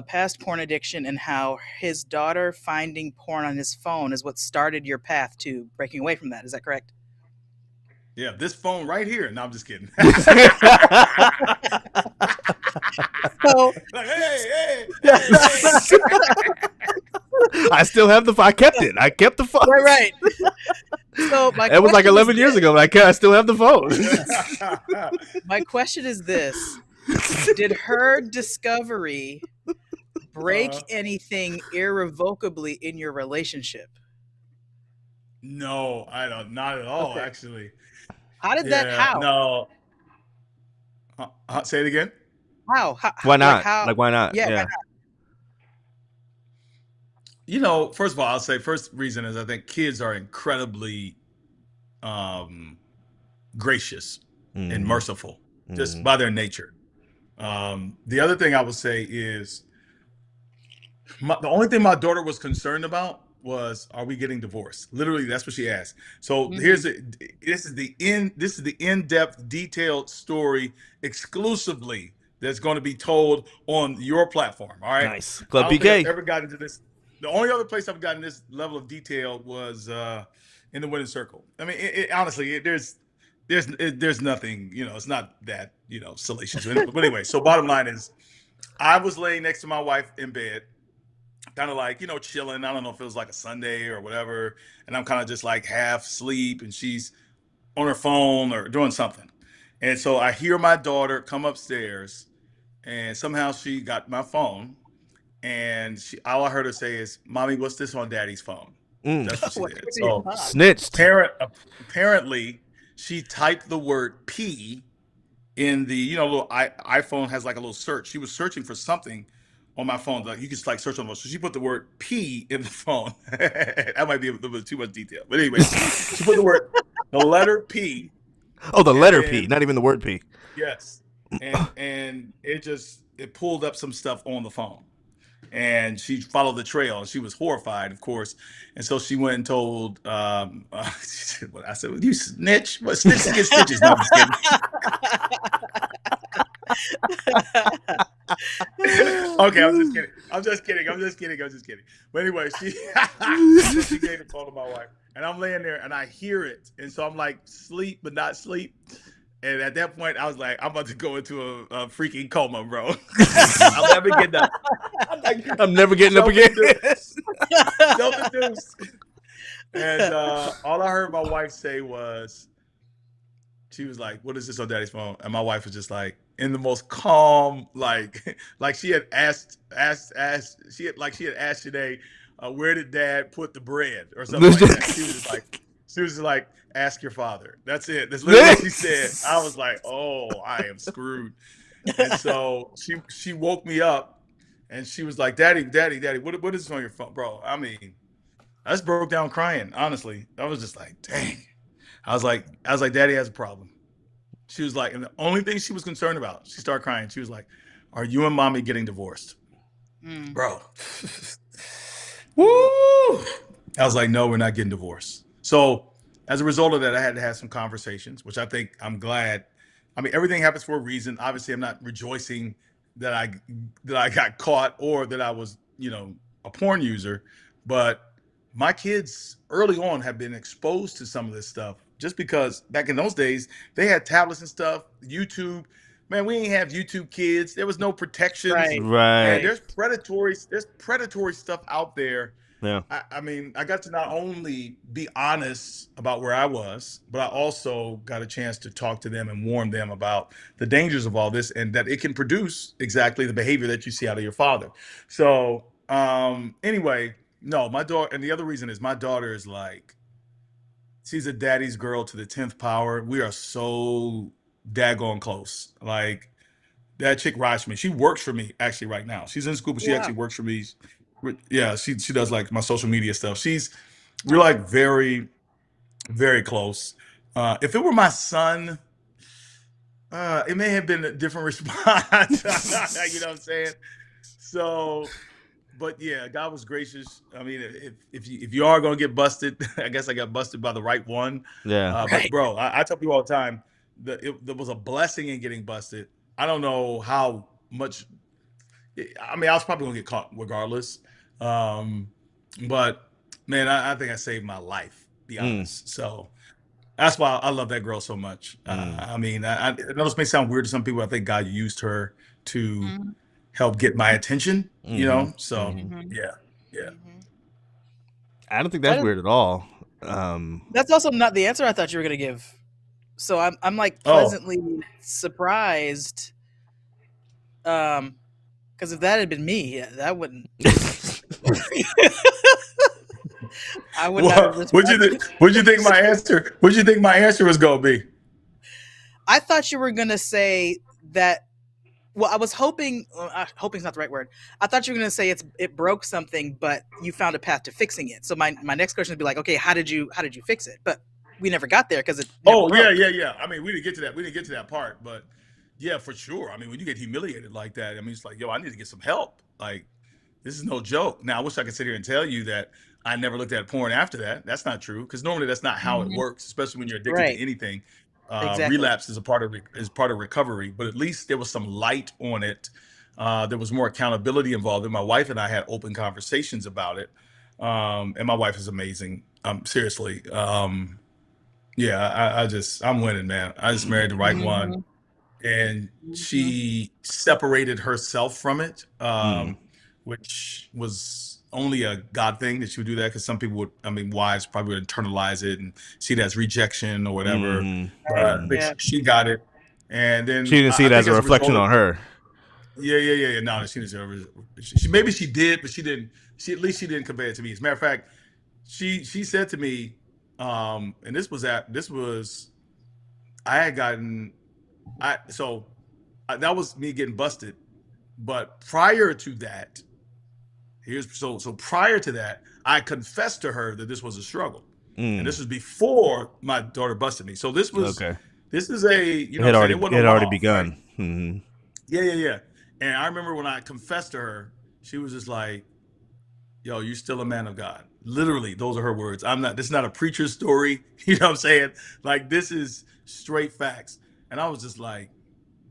past porn addiction and how his daughter finding porn on his phone is what started your path to breaking away from that. Is that correct? Yeah, this phone right here. No, I'm just kidding. So, Like, hey. I still have I kept it. I kept the phone. right. So my It was like question 11 is years this. ago, but I still have the phone. My question is this: did her discovery break anything irrevocably in your relationship? No, I don't. Not at all. Okay. Actually. How did that? Yeah. How? No. Say it again. How? Why not? Like how? Like, why not? Yeah. Why not? You know, first of all, I'll say first reason is I think kids are incredibly gracious and merciful just by their nature. The other thing I would say is the only thing my daughter was concerned about was, are we getting divorced? Literally, that's what she asked. So this is the in-depth, detailed story exclusively that's going to be told on your platform. All right. Nice. Club I don't think PK. I've ever gotten to this. The only other place I've gotten this level of detail was in the winning circle. I mean, honestly, there's nothing. You know, it's not that salacious. But anyway, so bottom line is, I was laying next to my wife in bed, kind of like, chilling. I don't know if it was like a Sunday or whatever. And I'm kind of just like half asleep and she's on her phone or doing something. And so I hear my daughter come upstairs and somehow she got my phone and all I heard her say is, "Mommy, what's this on Daddy's phone?" That's what she did. So Snitched. apparently she typed the word P in the, little iPhone has like a little search. She was searching for something on my phone. Like you can like search on those. So she put the word P in the phone. That might be a little bit too much detail. But anyway, she put the letter P. Oh, the letter P, not even the word P. Yes. And it pulled up some stuff on the phone. And she followed the trail and she was horrified, of course. And so she went and told, she said, I said, well, you snitch? What, snitches get stitches? No, I'm just kidding. Okay, I'm just kidding. But anyway, she gave the phone to my wife. And I'm laying there and I hear it. And so I'm like, sleep, but not sleep. And at that point, I was like, I'm about to go into a freaking coma, bro. I'll never get up. I'm never getting up again. Self-induced. And all I heard my wife say was, she was like, "What is this on Daddy's phone?" And my wife was just like, in the most calm, like she had asked she had asked today, where did Dad put the bread or something like that. She was just like, ask your father. That's it. That's literally what she said. I was like, oh, I am screwed. And so she woke me up and she was like, Daddy, what is this on your phone, bro? I mean, I just broke down crying. Honestly, I was just like, dang. I was like, Daddy has a problem. She was like, and the only thing she was concerned about, she started crying. She was like, are you and Mommy getting divorced? Bro. Woo! I was like, no, we're not getting divorced. So as a result of that, I had to have some conversations, which I think I'm glad. I mean, everything happens for a reason. Obviously, I'm not rejoicing that I got caught or that I was, a porn user, but my kids early on have been exposed to some of this stuff just because back in those days they had tablets and stuff, YouTube. Man, we ain't have YouTube Kids. There was no protections. Right. And there's predatory stuff out there. Yeah. I mean, I got to not only be honest about where I was, but I also got a chance to talk to them and warn them about the dangers of all this and that it can produce exactly the behavior that you see out of your father. So anyway, no, my daughter, and the other reason is my daughter is like, she's a daddy's girl to the 10th power. We are so daggone close. Like, that chick rides for me. She works for me actually right now. She's in school, but she actually works for me. Yeah, she does like my social media stuff. We're like very, very close. If it were my son, it may have been a different response. You know what I'm saying? So, but yeah, God was gracious. I mean, if you are gonna get busted, I guess I got busted by the right one. Yeah. But bro, I tell people all the time that there was a blessing in getting busted. I don't know how much I mean, I was probably gonna get caught regardless. Um, but man, I think I saved my life. Be Mm, honest. So that's why I love that girl so much. mm, I mean, I know this may sound weird to some people. I think God used her to Mhm, help get my attention. You mm-hmm, know. So mm-hmm. mhm, yeah, yeah. mhm. I don't think I that's don't, weird at all. Um, that's also not the answer I thought you were gonna give. So I'm like Oh, pleasantly surprised. Because if that had been me, yeah, that wouldn't. I would not have well, what you responded. think? What you think my answer? What you think my answer was gonna be? I thought you were gonna say that. Well, I was hoping. Hoping's not the right word. I thought you were gonna say it broke something, but you found a path to fixing it. So my next question would be like, okay, how did you fix it? But we never got there because it never Oh yeah, broke. yeah, yeah. I mean, we didn't get to that. We didn't get to that part, but yeah, for sure. I mean, when you get humiliated like that, I mean, it's like, yo, I need to get some help. Like, this is no joke. Now, I wish I could sit here and tell you that I never looked at porn after that. That's not true because normally that's not how it Mhm. works, especially when you're addicted to Right. anything. Exactly. Relapse is a part of recovery, but at least there was some light on it. There was more accountability involved, and my wife and I had open conversations about it. And my wife is amazing. Seriously. Yeah, I'm winning, man. I just married the right one, Mhm. and Mhm. she separated herself from it, mm, which was only a God thing that she would do that because some people would, I mean, wives probably would internalize it and see it as rejection or whatever. mm-hmm, But Right. I mm-hmm. think Yeah. she got it, and She then didn't see I it as think a as a result reflection of on her. yeah, yeah, yeah, yeah. No, she didn't. She maybe she did, but she didn't. She at least she didn't convey it to me. As a matter of fact, she said to me, and this was I had gotten I so that was me getting busted. But prior to that, so prior to that, I confessed to her that this was a struggle, and Mm, this was before my daughter busted me. So okay, this is a it what had I'm saying, already it wasn't it a had one already off, right? begun. Mm-hmm. Yeah, yeah, yeah. And I remember when I confessed to her, she was just like, yo, you're still a man of God. Literally, those are her words. I'm not, this is not a preacher's story. You know what I'm saying? Like, this is straight facts. And I was just like,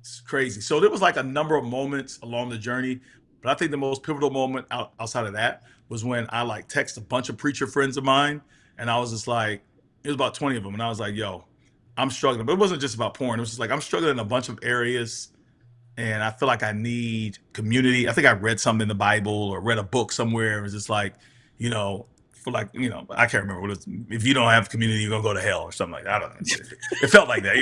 it's crazy. So there was like a number of moments along the journey, but I think the most pivotal moment outside of that was when I like text a bunch of preacher friends of mine, and I was just like, it was about 20 of them, and I was like, yo, I'm struggling. But it wasn't just about porn. It was just like I'm struggling in a bunch of areas and I feel like I need community. I think I read something in the Bible or read a book somewhere. It was just like, you know, for like, I can't remember what it's. If you don't have community, you're gonna go to hell or something like that. I don't know. It felt like that,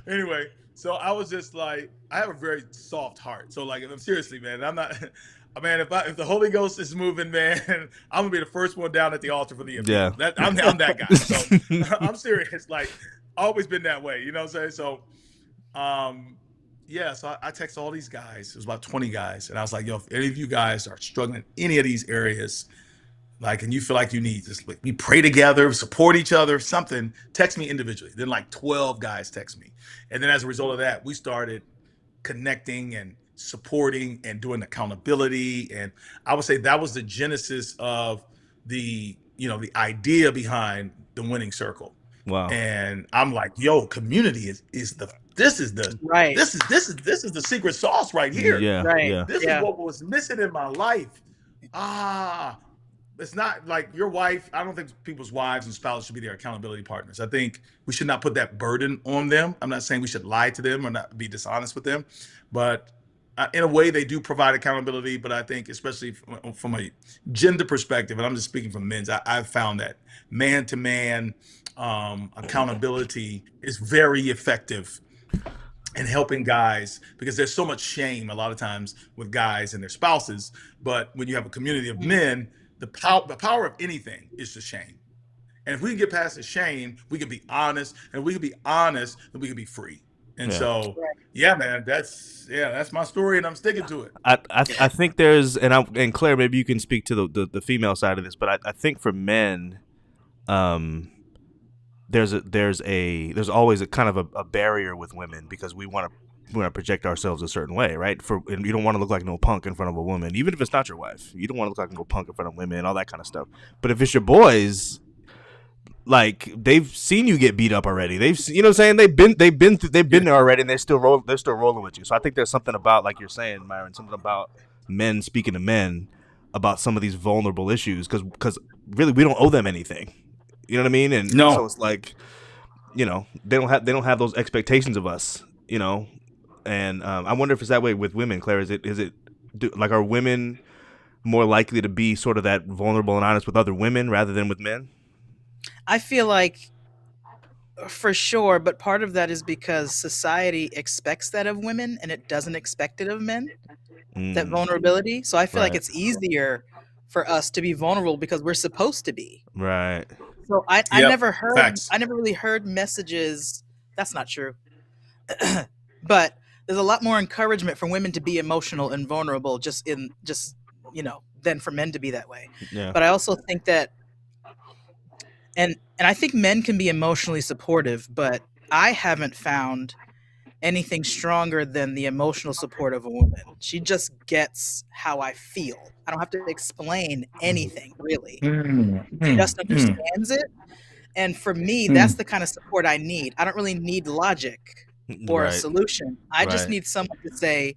Anyway, so I was just like, I have a very soft heart. So like, if I'm seriously, man, I'm not. Man, if the Holy Ghost is moving, man, I'm gonna be the first one down at the altar for the Yeah. appeal. That I'm that guy. So I'm serious. Like, always been that way. You know what I'm saying? So um, yeah, so I text all these guys. It was about 20 guys, and I was like, "Yo, if any of you guys are struggling in any of these areas, like, and you feel like you need this, like, we pray together, support each other, something. Text me individually." Then like 12 guys text me, and then as a result of that, we started connecting and supporting and doing accountability. And I would say that was the genesis of the idea behind the winning circle. Wow. And I'm like, yo, community is the this is the Right. this is the secret sauce right here. Yeah. Right. Yeah. This is Yeah. what was missing in my life. Ah, it's not like your wife. I don't think people's wives and spouses should be their accountability partners. I think we should not put that burden on them. I'm not saying we should lie to them or not be dishonest with them, but in a way they do provide accountability. But I think, especially from a gender perspective, and I'm just speaking from men's, I've found that man to man accountability is very effective and helping guys because there's so much shame a lot of times with guys and their spouses. But when you have a community of Mm. men, the power of anything is the shame. And if we can get past the shame, we can be honest. And if we can be honest, then we can be free. And Yeah. so, Right. yeah, man, that's my story, and I'm sticking to it. I think there's and Claire, maybe you can speak to the female side of this, but I think for men, um, there's always a kind of a barrier with women because we want to project ourselves a certain way, right? And you don't want to look like no punk in front of a woman, even if it's not your wife. You don't want to look like no punk in front of women and all that kind of stuff. But if it's your boys, like they've seen you get beat up already. You know what I'm saying? They've been there already, and they're still rolling with you. So I think there's something about, like you're saying, Myron, something about men speaking to men about some of these vulnerable issues, because really we don't owe them anything. You know what I mean? And No. so it's like, you know, they don't have those expectations of us. You know, and I wonder if it's that way with women. Claire, like, are women more likely to be sort of that vulnerable and honest with other women rather than with men? I feel like for sure, but part of that is because society expects that of women and it doesn't expect it of men, that vulnerability. So I feel like Right. it's easier for us to be vulnerable because we're supposed to be. Right. So I Yep. never Facts. really heard messages. That's not true. But there's a lot more encouragement for women to be emotional and vulnerable than for men to be that way. Yeah. But I also think that and I think men can be emotionally supportive, but I haven't found anything stronger than the emotional support of a woman. She just gets how I feel. I don't have to explain anything, really. She just understands it. And for me, that's the kind of support I need. I don't really need logic or a Right. solution. I just Right. need someone to say,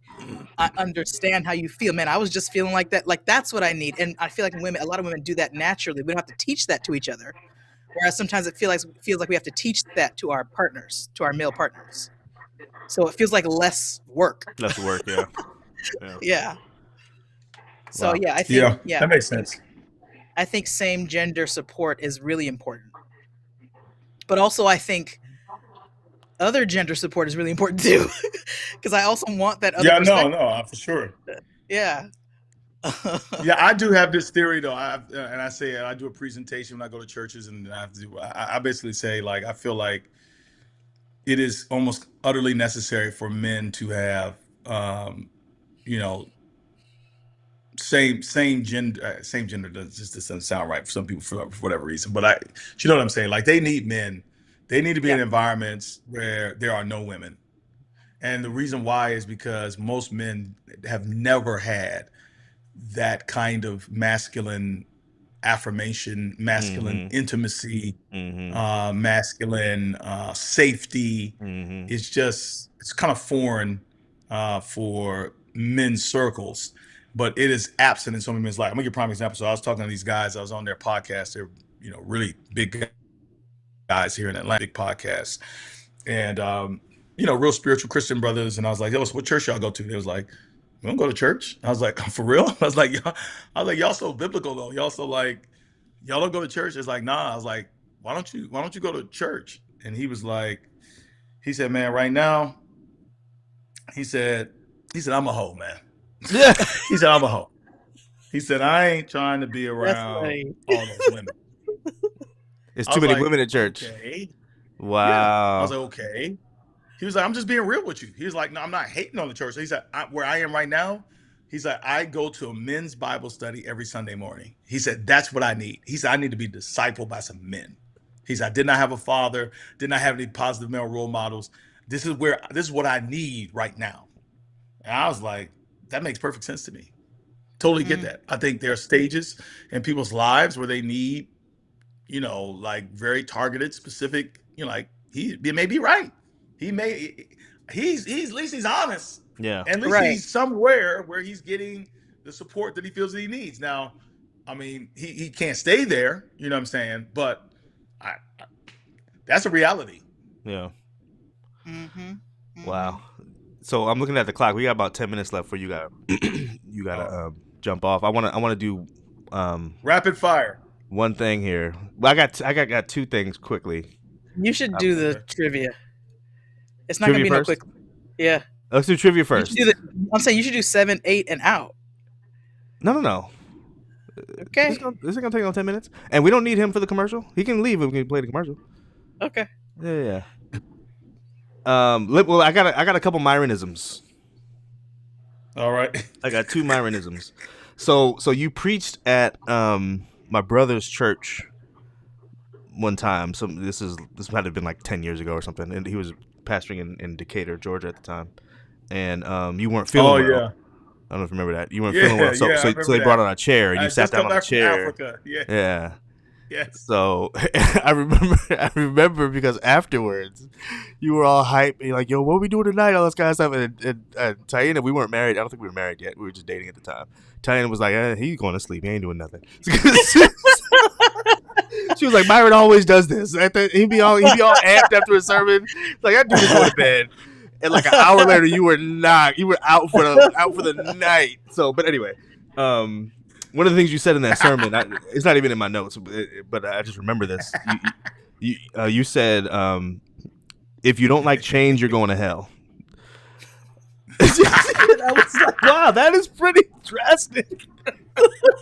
I understand how you feel. Man, I was just feeling like that. Like, that's what I need. And I feel like a lot of women do that naturally. We don't have to teach that to each other. Whereas sometimes it feels like we have to teach that to our partners, to our male partners. So it feels like less work. Less work, yeah. Yeah. So Wow. yeah, I think that makes sense. I think same gender support is really important. But also I think other gender support is really important too. Because I also want that other perspective. For sure. Yeah. Yeah, I do have this theory though. I say I do a presentation when I go to churches, and I basically say, like, I feel like it is almost utterly necessary for men to have, you know, same gender. Same gender doesn't sound right for some people for whatever reason. But you know what I'm saying? Like, they need men. They need to be in environments where there are no women. And the reason why is because most men have never had that kind of masculine affirmation, masculine intimacy, masculine safety. It's kind of foreign for men's circles, but it is absent in so many men's life. I'm gonna give a prime example. So I was talking to these guys. I was on their podcast. They're, you know, really big guys here in Atlanta, big podcast, and you know, real spiritual Christian brothers. And I was like, yo, what church y'all go to? They was like, we don't go to church. I was like, for real? I was like, y'all so biblical though. Y'all so, like, y'all don't go to church. It's like, nah. I was like, why don't you go to church? And he said, man, right now, he said, I'm a hoe, man. Yeah. He said, I'm a hoe. He said, I ain't trying to be around all those women. It's too many women at church. Okay. Wow. Yeah. I was like, okay. He was like, I'm just being real with you. He was like, no, I'm not hating on the church. He said, where I am right now, he's like, I go to a men's Bible study every Sunday morning. He said, that's what I need. He said, I need to be discipled by some men. He said, I did not have a father, did not have any positive male role models. This is what I need right now. And I was like, that makes perfect sense to me. Totally get that. I think there are stages in people's lives where they need, you know, like, very targeted, specific, you know, like, he may be right. He's at least he's honest. Yeah. And at least he's somewhere where he's getting the support that he feels that he needs. Now, I mean, he can't stay there, you know what I'm saying? But that's a reality. Yeah. Wow. So I'm looking at the clock. We got about 10 minutes left for you gotta jump off. I wanna do rapid fire. One thing here. Well, I got two things quickly. You should do the trivia. It's not going to be no quick. Yeah. Let's do trivia first. I'm saying you should do 7, 8, and out. No. Okay. This is going to take on 10 minutes. And we don't need him for the commercial. He can leave if we can play the commercial. Okay. Yeah. Well, I got a couple Myronisms. All right. I got two Myronisms. So you preached at my brother's church one time. This might have been like 10 years ago or something, and he was pastoring in Decatur, Georgia at the time. And you weren't feeling well. I don't know if you remember that. You weren't feeling well. So they brought out a chair and you sat down on the chair. Africa. Yeah. Yes. So I remember because afterwards you were all hype and you're like, yo, what are we doing tonight? All this kind of stuff. And Tiana, we weren't married. I don't think we were married yet. We were just dating at the time. Tiana was like, he's going to sleep. He ain't doing nothing. She was like, Myron always does this. He'd be all amped after a sermon. Like, I do this go to bed. And like an hour later, you were out for the night. So, but anyway, one of the things you said in that sermon, it's not even in my notes, but I just remember this. You said, if you don't like change, you're going to hell. I was like, wow, that is pretty drastic.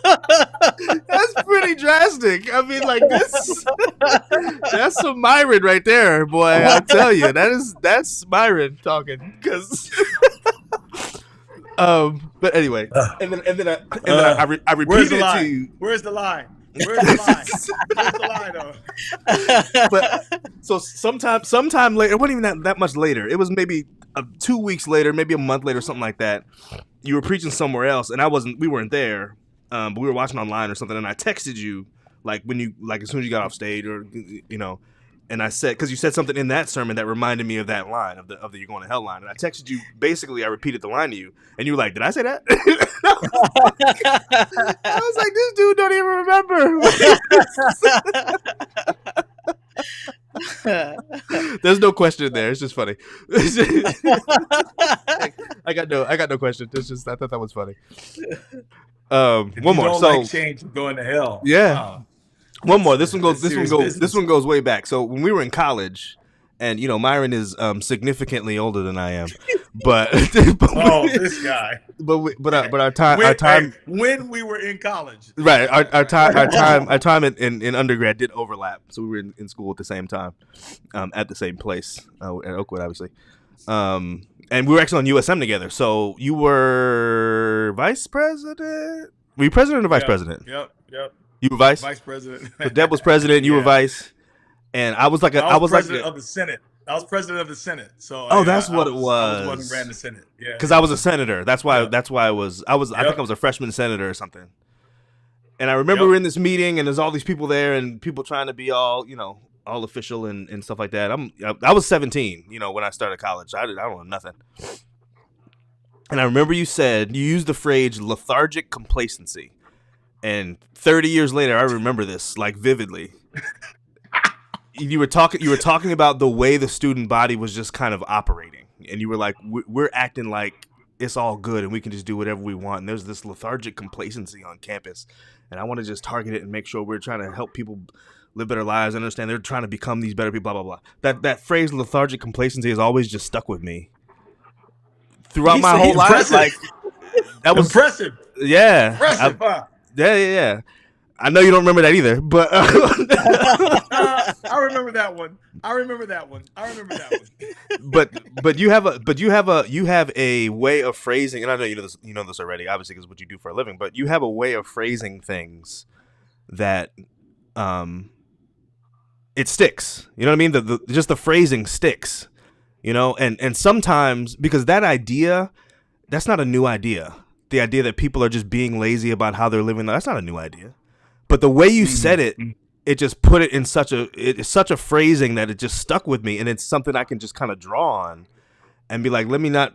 That's pretty drastic. I mean, like that's some Myron right there, boy. I'll tell you, that's Myron talking. Because, but anyway, and then I repeated it to you. Where's the line? Where's the line, though? But so sometime later, it wasn't even that much later. It was maybe 2 weeks later, maybe a month later, something like that. You were preaching somewhere else, and we weren't there, but we were watching online or something. And I texted you as soon as you got off stage, or and I said, because you said something in that sermon that reminded me of that line of the you're going to hell line, and I texted you. Basically, I repeated the line to you, and you were like, "Did I say that?" I was like, "This dude don't even remember." There's no question there. It's just funny. I got no question. It's just I thought that was funny. One more. Don't So like change, you're going to hell. Yeah. Wow. One more. This one goes way back. So when we were in college, and Myron is significantly older than I am, but this guy. But our time when we were in college, right? Our time in undergrad did overlap, so we were in school at the same time, at the same place at Oakwood, obviously, and we were actually on USM together. So you were vice president. Were you president or vice president? Yep. You were vice president. So Deb was president. You were vice, and I was president of the Senate. I was president of the Senate. So that's what it was. I was the one who ran the Senate. Yeah, because I was a senator. That's why. Yeah. That's why I was. I think I was a freshman senator or something. And I remember we're in this meeting, and there's all these people there, and people trying to be all all official and stuff like that. I was 17, when I started college. I don't know nothing. And I remember you used the phrase lethargic complacency. And 30 years later, I remember this like vividly. You were talking about the way the student body was just kind of operating, and you were like, "We're acting like it's all good, and we can just do whatever we want." And there's this lethargic complacency on campus, and I want to just target it and make sure we're trying to help people live better lives. Understand they're trying to become these better people. Blah blah blah. That phrase lethargic complacency has always just stuck with me throughout my whole life. Like that was impressive. Yeah, impressive. Yeah. I know you don't remember that either, but I remember that one. But you have a way of phrasing, and I know you know this already, obviously, because what you do for a living. But you have a way of phrasing things that it sticks. You know what I mean? Just the phrasing sticks. And sometimes because that idea, that's not a new idea. The idea that people are just being lazy about how they're living, that's not a new idea. But the way you said it, it just put it in it's such a phrasing that it just stuck with me, and it's something I can just kind of draw on and be like, let me not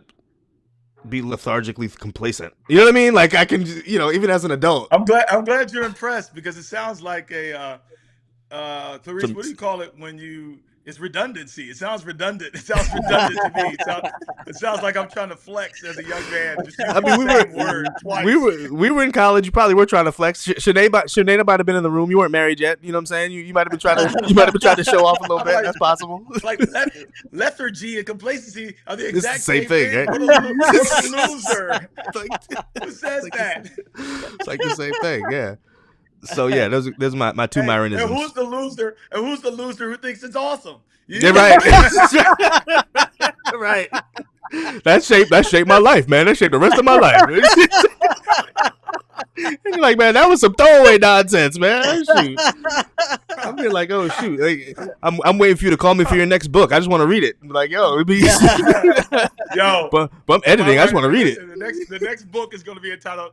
be lethargically complacent. You know what I mean? Like I can, even as an adult. I'm glad you're impressed, because it sounds like a Clarice, what do you call it when you? It's redundancy. It sounds redundant. It sounds redundant to me. It sounds like I'm trying to flex as a young man. Just we were in college. You probably were trying to flex. Sinead might have been in the room. You weren't married yet. You know what I'm saying? You might have been trying to show off a little bit. That's possible. Like lethargy and complacency are the exact same thing. Right? Loser. Who says that? It's like the same thing. Yeah. So yeah, those my two Myronisms. And who's the loser? And who's the loser who thinks it's awesome? Yeah, right. Right. That shaped my life, man. That shaped the rest of my life. And you're like, man, that was some throwaway nonsense, man. Shoot. I'm being like, oh shoot, like, I'm waiting for you to call me for your next book. I just want to read it. Like, yo, but I'm editing. I just want to read it. The next book is going to be entitled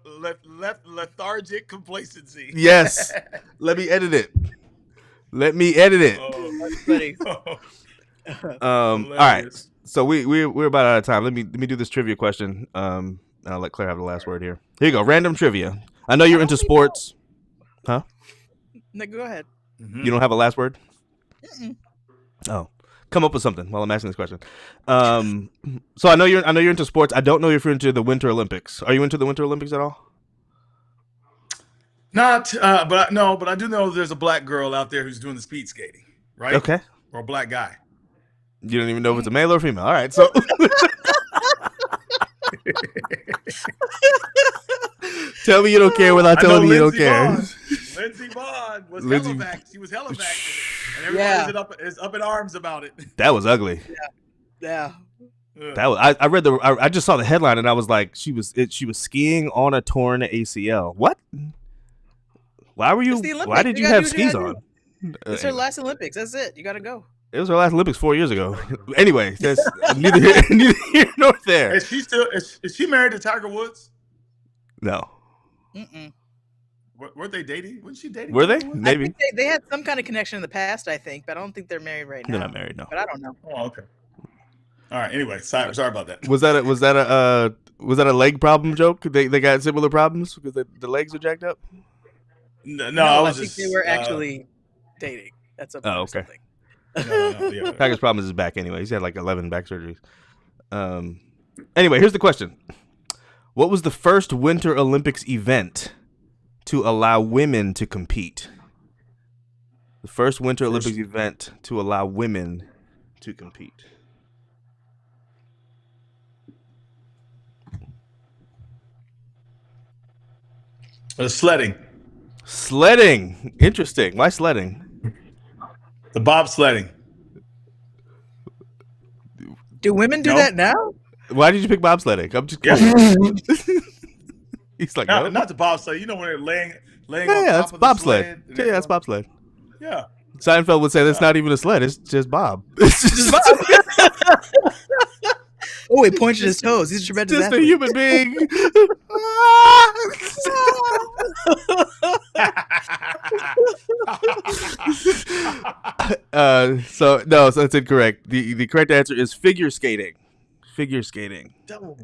"Lethargic Complacency." Yes, let me edit it. Let me edit it. That's funny. All right. So we're about out of time. Let me do this trivia question. And I'll let Claire have the last word here. Here you go. Random trivia. I know you're into sports. Huh? No, go ahead. You don't have a last word? Mm-mm. Oh, come up with something while I'm asking this question. So I know you're into sports. I don't know if you're into the Winter Olympics. Are you into the Winter Olympics at all? Not, but I do know there's a black girl out there who's doing the speed skating, right? Okay. Or a black guy. You don't even know if it's a male or female. All right. So tell me you don't care without telling me you don't care. Lindsey Vonn was Lindsey- hella vaxxed. She was hella vaxxed. And everybody is up in arms about it. That was ugly. Yeah. That was I just saw the headline and I was like, she was skiing on a torn ACL. What? Why were you? It's the Olympics. Why did You you gotta have do what skis you gotta on? It's her last Olympics. That's it. You got to go. It was her last Olympics 4 years ago. Anyway, that's neither here nor there. Is she still? Is she married to Tiger Woods? No. Mm-mm. Were they dating? Wasn't she dating? Were they? Tiger Woods? Maybe. I think they had some kind of connection in the past, I think, but I don't think they're married right now. They're not married, no. But I don't know. Oh, okay. All right. Anyway, sorry about that. Was that a leg problem joke? They got similar problems because the legs are jacked up. No, I was think just. they were actually dating. That's a Oh, okay. something. No, yeah. Tiger's problem is his back anyway. He's had like 11 back surgeries. Anyway, here's the question. What was the first Winter Olympics event to allow women to compete? The first Winter Olympics event to allow women to compete. Sledding. Sledding. Interesting. Why sledding? The bobsledding. Do women do No. that now? Why did you pick bobsledding? I'm just Yeah. He's like, no. Not the bobsled. You know when they're laying on Yeah, top that's of the bobsled. sled and Yeah, that's bobsled. Yeah. Seinfeld would say that's not even a sled. It's just Bob. It's just, Oh, he pointed his toes. He's a tremendous just a athlete. human being. So it's incorrect. The correct answer is figure skating. Figure skating.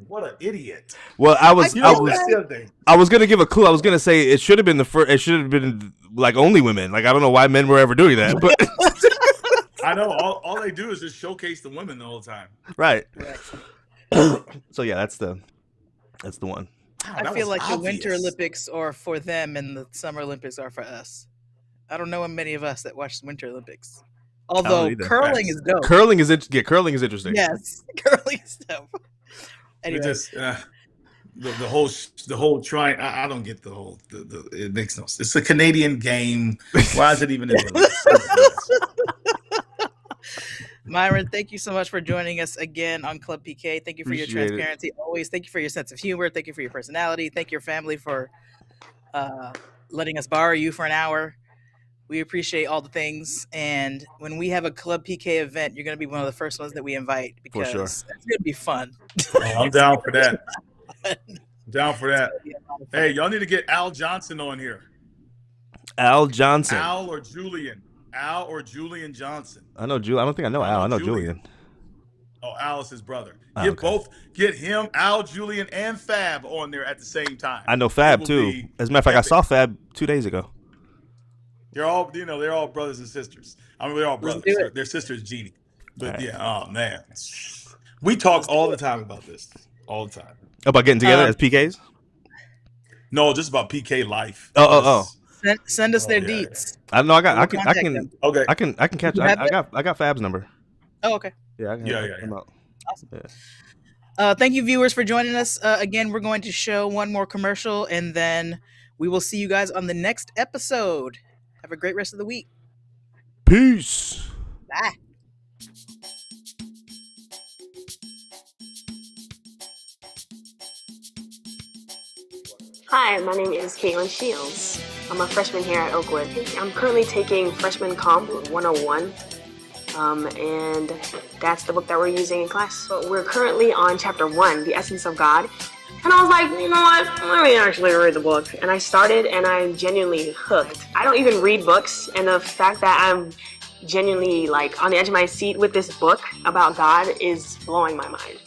What an idiot. Well, I was That's the other thing. I was gonna give a clue. I was gonna say it should have been it should have been like only women. Like I don't know why men were ever doing that, but I know all they do is just showcase the women the whole time. right. So yeah, that's the one. Wow, I that feel was like the Winter obvious. Olympics are for them and the Summer Olympics are for us. I don't know many of us that watch the Winter Olympics. Although either. curling is dope. Curling is curling is interesting. Yes, curling is dope. It Anyway, just the whole trying. I don't get the whole. It makes no sense. It's a Canadian game. Why is it even in the list? MyRon, thank you so much for joining us again on Club PK. Thank you for your Appreciate it. transparency always. Thank you for your sense of humor. Thank you for your personality. Thank your family for letting us borrow you for an hour. We appreciate all the things. And when we have a Club PK event, you're going to be one of the first ones that we invite because sure. it's going to be fun. I'm down for that. Down for that. Hey, y'all need to get Al Johnson on here. Al Johnson. Al or Julian Johnson. I know Julian. I don't think I know Al. I know Julian. Oh, Al is his brother. Oh, okay. Get him, Al, Julian, and Fab on there at the same time. I know Fab It will too. be As a matter of fact, I epic. saw Fab 2 days ago. They're all, they're all brothers and sisters. I mean, they're all brothers. do it. Their sister is Jeannie. But Right. yeah, oh man, we talk all the time about this. All the time. About getting together as PKs? No, just about PK life. Oh. Send us their yeah. deets. I know. I We'll contact them. Okay. I can catch. You have I got Fab's number. Oh, okay. Yeah. I can Yeah. help him out. Awesome. Yeah. Thank you, viewers, for joining us. Again, we're going to show one more commercial, and then we will see you guys on the next episode. Have a great rest of the week. Peace. Bye. Hi, my name is Caitlin Shields. I'm a freshman here at Oakwood. I'm currently taking Freshman Comp 101. and that's the book that we're using in class. So we're currently on chapter 1, The Essence of God. And I was like, you know what, let me actually read the book. And I started, and I'm genuinely hooked. I don't even read books, and the fact that I'm genuinely like on the edge of my seat with this book about God is blowing my mind.